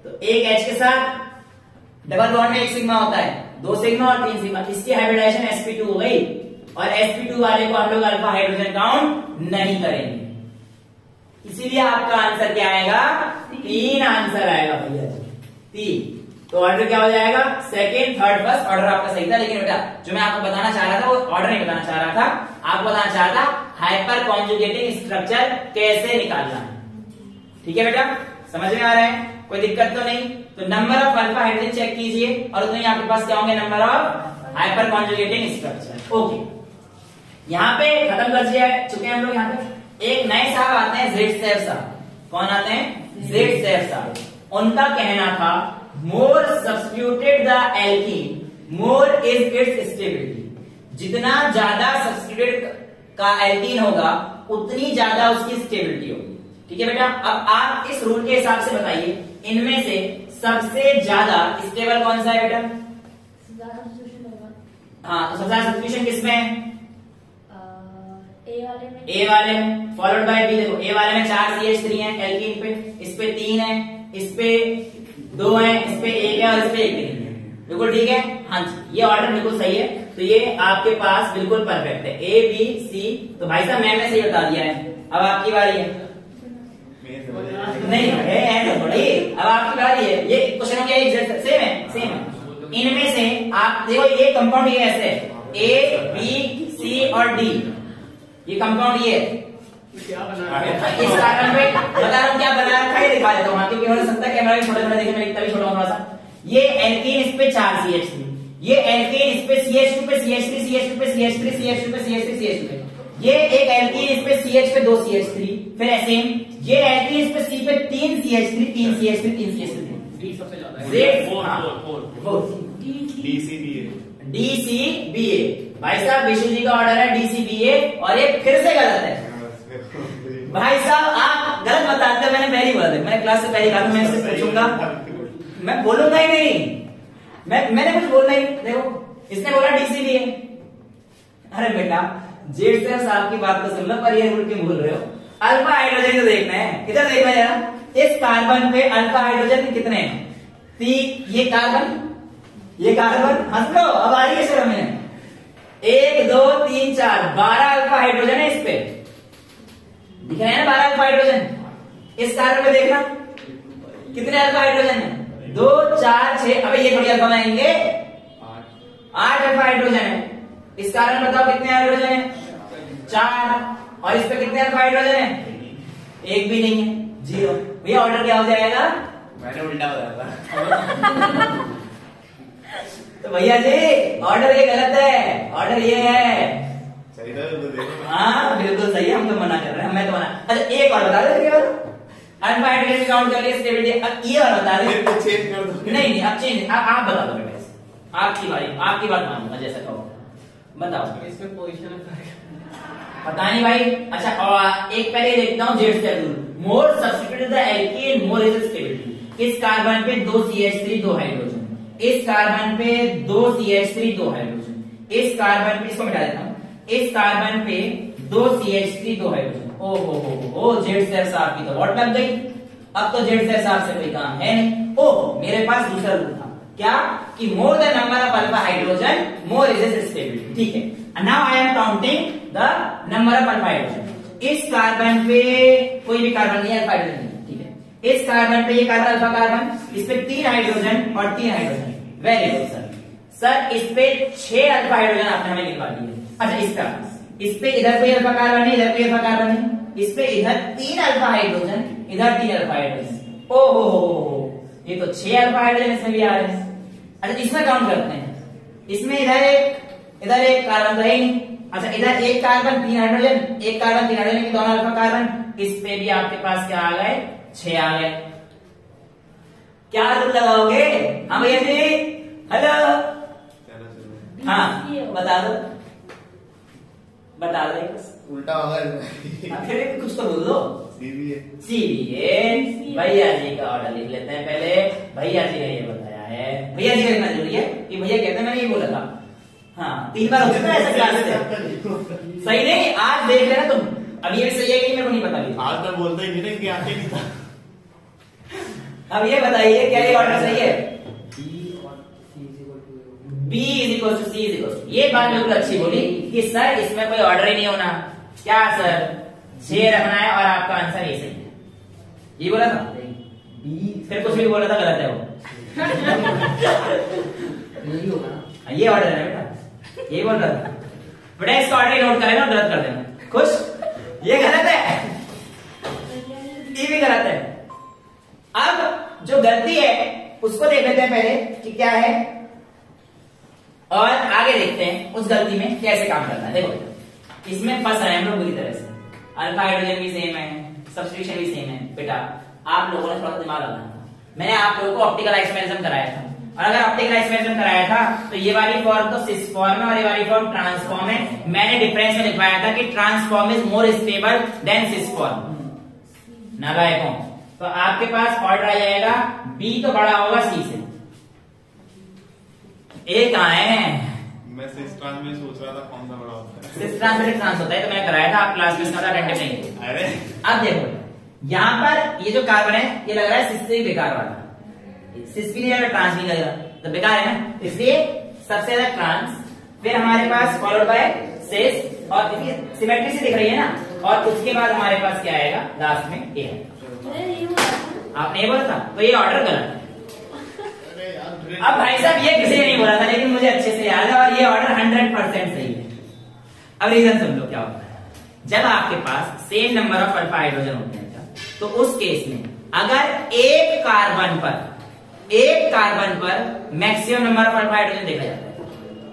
Speaker 1: तो एक H के साथ डबल बॉन्ड में एक सिग्मा होता है, 2 सिग्मा और 3 सिग्मा, इसकी हाइब्रिडाइजेशन sp2 हो गई, और sp2 वाले को हम लोग अल्फा हाइड्रोजन काउंट नहीं करेंगे, इसीलिए आपका आंसर क्या आएगा, 3 आंसर आएगा भैया, 3। तो ऑर्डर क्या हो जाएगा, सेकंड, थर्ड, फर्स्ट, ऑर्डर आपका सही था, लेकिन बेटा जो मैं आपको बताना चाह रहा था वो ऑर्डर नहीं बताना चाह रहा था, आपको बताना चाह रहा था हाइपर कॉन्जुगेटिंग स्ट्रक्चर कैसे निकालना है। ठीक है बेटा, समझ में आ रहा है, कोई दिक्कत तो नहीं। तो number of alpha hydrogen check कीजिए और उतने आपके पास क्या होंगे, number of hyper conjugating structure. Okay, यहाँ पे खत्म कर चुके हैं हम लोग। यहाँ पे एक नए साहब आते हैं, ज़ेडसेफ साहब। कौन आते हैं, ज़ेडसेफ साहब। उनका कहना था मोर substituted the alkene more is it's stability. जितना ज्यादा सब्स्टिट्यूटेड का एल्कीन होगा उतनी ज्यादा उसकी स्टेबिलिटी होगी। ठीक है बेटा, अब आप इस रूल के हिसाब से बताइए इनमें से सबसे ज्यादा स्टेबल कौन सा है बेटा? हाँ, तो सबसे ज्यादा सब्स्टिट्यूशन किसमें है? ए वाले में, फॉलोड बाय बी। देखो ए वाले में 4 CH3 है एल्कीन पे, इस पे 3 है, इस पे 2 है, इस पे 1 है और इस पे 1 नहीं है। बिल्कुल ठीक है, हाँ जी, ये ऑर्डर बिल्कुल सही है। तो ये आपके पास बिल्कुल परफेक्ट है, A B C। तो भाई साहब मैंने सही बता दिया है, अब आपकी बारी है। नहीं है ऐसा थोड़ी, अब आपकी बारी है। ये क्वेश्चन क्या है, सेम है, सेम है। इनमें से आप देखो, ये कंपाउंड ये ऐसे है, A B C और D, ये कंपाउंड ये क्या बना है? इस कारण पे बता रहा हूँ क्या बना रखा है, दिखा देता हूँ, क्योंकि हो सकता है कैमरा भी छोटा छोटा देखे, मैं इतना भी छोटा हूँ थोड़ा सा। ये एल्कीन इस पे 4 CH3, ये एल्कीन इस पे CH2 पे CH3, CH2 पे CH3, CH2 पे CH3, CH2 पे, ये एक एल्कीन इस पे CH पे 2 CH3, फिर ऐसे ये एल्कीन इस पे C पे 3 CH3, 3 CH3, 3 CH3, D सबसे ज्यादा है, DCBA। भाई साहब विशु जी का ऑर्डर है DCBA, और ये फिर से गलत है। भाई साहब आप गलत बताते, मैंने पहली बार, मैं क्लास से पहली बार मैं इससे पूछूंगा, मैं बोलूंगा ही नहीं, मैंने कुछ बोलना ही। देखो इसने बोला DCBA। अरे बेटा ज़ेडसेफ साहब की बात तो सुन लो, पर ये रूल क्यों भूल रहे हो? अल्फा हाइड्रोजन तो देखना है, इधर देखना जरा, इस कार्बन पे अल्फा हाइड्रोजन कितने हैं? 3, ये कार्बन, ये कार्बन, हंस लो, अब आ रही है शर्म में। 1 2 3 4, 12 अल्फा हाइड्रोजन है इस पे, दिख रहे हैं ना 12 अल्फा हाइड्रोजन। इस कार्बन में देखना कितने अल्फा हाइड्रोजन है, 2 4 6, अबे ये थोड़ी अल्फा बनाएंगे, 8 अल्फा हाइड्रोजन है। इस कार्बन बताओ कितने हाइड्रोजन है, 4, और इस पे कितने अल्फा हाइड्रोजन है, 1 भी नहीं है, 0। भैया ऑर्डर क्या हो जाएगा? मैंने उल्टा बताया तो भैया जी ऑर्डर ये गलत है, ऑर्डर ये है। सही था, हाँ बिल्कुल सही है, हम तो मना कर रहे हैं, मैं तो मना। अच्छा एक और बता दो, अल्फा हाइड्रोजन काउंट कर लिए स्टेबिलिटी। अब ये और बता दो, चेंज कर दो। नहीं अब चेंज, आप बता दो बेटा, आपकी बारी, आपकी बात मानूंगा, जैसा कहो बताओ। इसमें पोजीशन पता नहीं भाई। अच्छा और एक पहले देखता हूँ Saytzeff rule, more substituted the alkene more is stability. इस कार्बन पे 2 CH3 2 हाइड्रोजन, इस कार्बन पे 2 CH3 2 हाइड्रोजन, इस कार्बन पे, इसको मिटा देता हूं, इस कार्बन पे 2 CH3 2 हाइड्रोजन। ओ हो ज़ेडसेफ साहब की तो वॉट लग गई। अब तो ज़ेडसेफ साहब से कोई काम है नहीं। ओह मेरे पास दूसरा रूल था, क्या कि more the number of alpha hydrogen more is it's stability. ठीक है, now I am counting the number of alpha hydrogen. इस कार्बन पे कोई भी कार्बन नहीं है, अल्फा हाइड्रोजन नहीं, ठीक है। इस कार्बन पे ये कार्बन अल्फा कार्बन, इस पे 3 हाइड्रोजन और 3 hydrogen. Very good sir. Sir इस पे 6 अल्फा हाइड्रोजन आपने हमें लिखवा दिए। अच्छा इस पे इधर कोई अल्फा कार्बन नहीं, इधर कोई अल्फा कार्बन नहीं, इस पे इधर 3 अल्फा हाइड्रोजन, इधर 3 अल्फा हाइड्रोजन। ओ हो, ये तो 6 अल्फा हाइड्रोजन इसमें भी आ रहे हैं। अच्छा इसमें काउंट करते हैं, इसमें इधर एक कार्बन तो है ही नहीं। अच्छा इधर एक कार्बन 3 हाइड्रोजन, एक कार्बन 3 हाइड्रोजन, दोनों अल्फा कार्बन, इस पे भी आपके पास क्या आ गए, 6 आ गए। क्या रूल लगाओगे? हाँ भैया जी, हेलो, हाँ बता दो
Speaker 3: उल्टा होगा।
Speaker 1: फिर कुछ तो बोल दो। CBA भैया जी का ऑर्डर लिख लेते हैं पहले। भैया जी ने ये बताया है, भैया जी का लिखना जरूरी है कि भैया कहते हैं मैंने ये बोला था। हाँ 3 बार हो चुका है ऐसा क्लास से। सही नहीं, आज देख लेना तुम। अब ये भी सही है कि मेरे को नहीं पता अभी।
Speaker 3: आज तक बोलते ही नहीं कि आते नहीं था।
Speaker 1: अब ये बताइए क्या ये ऑर्डर सही है? B is equal to C is equal to, ये बात बिल्कुल अच्छी बोली कि सर इसमें कोई ऑर्डर ही नहीं होना, क्या सर J रखना है और आपका आंसर ये सही है, ये बोला था। फिर कुछ भी बोला था गलत है वो। ये ऑर्डर है बेटा, ये बोल रहा था बेटा, इसका ऑर्डर नोट करेगा गलत कर देना। खुश? ये गलत है, ये भी गलत है। अब जो गलती है उसको देख लेते हैं पहले कि क्या है, और आगे देखते हैं उस गलती में कैसे काम करना है। देखो इसमें फंस रहे हैं हम लोग बुरी तरह से। अल्फा हाइड्रोजन भी सेम है, सब्स्टिट्यूशन भी सेम है। बेटा आप लोगों ने थोड़ा दिमाग लगाना था, मैंने आप लोगों को ऑप्टिकल आइसोमेरिज्म कराया था, और अगर ऑप्टिकल आइसोमेरिज्म कराया था तो ये वाली फॉर्म तो सिस फॉर्म है और ये वाली फॉर्म ट्रांसफॉर्म है। मैंने डिफरेंस में लिखवाया था कि trans form is more stable than cis form. नालायकों, तो आपके पास ऑर्डर आ जाएगा बी तो बड़ा होगा सी से। एक आए हैं,
Speaker 3: मैं सिस्ट्रांस में सोच रहा था कौन सा बड़ा होता है।
Speaker 1: सिस्ट्रांस में ट्रांस होता है, तो मैंने कराया था, आप क्लास में इसका अटेंडेंस नहीं किए।
Speaker 3: अरे
Speaker 1: अब देखो यहाँ पर ये जो कार्बन है ये लग रहा है सिस से भी बेकार वाला, सिस भी नहीं लग रहा, ट्रांस भी नहीं लग रहा, तो बेकार है ना, इसलिए सबसे ज्यादा ट्रांस, फिर हमारे पास फॉलोड बाय सिस, और सिमेट्री से दिख रही है ना, और उसके बाद हमारे पास क्या आएगा लास्ट में ए है। आपने ये बोला था, तो ये ऑर्डर गलत है। अब भाई साहब ये किसी ने नहीं बोला था, लेकिन मुझे अच्छे से याद है, और ये ऑर्डर 100% सही है। अब रीजन सुन लो क्या होता है। जब आपके पास same number of alpha hydrogen होते हैं तो उस केस में अगर एक कार्बन पर maximum number of alpha hydrogen देखा जाता है।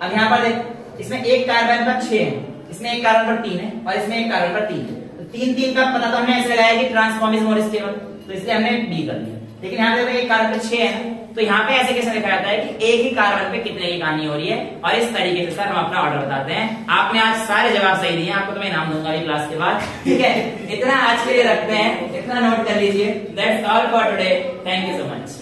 Speaker 1: अब यहाँ पर देख, इसमें एक कार्बन पर 6 है, इसमें एक कार्बन पर 3 है, और इसमें एक कार्बन पर 3 है, तो 3 का पता तो हमने ऐसे लगाया कि ट्रांसफॉर्म इज मोर स्टेबल, तो इसलिए हमने बी कर दिया। लेकिन यहाँ पे एक कार्बन पे 6 है ना, तो यहाँ पे ऐसे कैसे लिखा जाता है कि एक ही कार्बन पे कितने की कहानी हो रही है, और इस तरीके से सर हम अपना ऑर्डर बताते हैं। आपने आज सारे जवाब सही दिए, आपको तो मैं इनाम दूंगा अभी क्लास के बाद, ठीक है। इतना आज के लिए रखते हैं, इतना नोट कर लीजिए। That's all for today, thank you so much.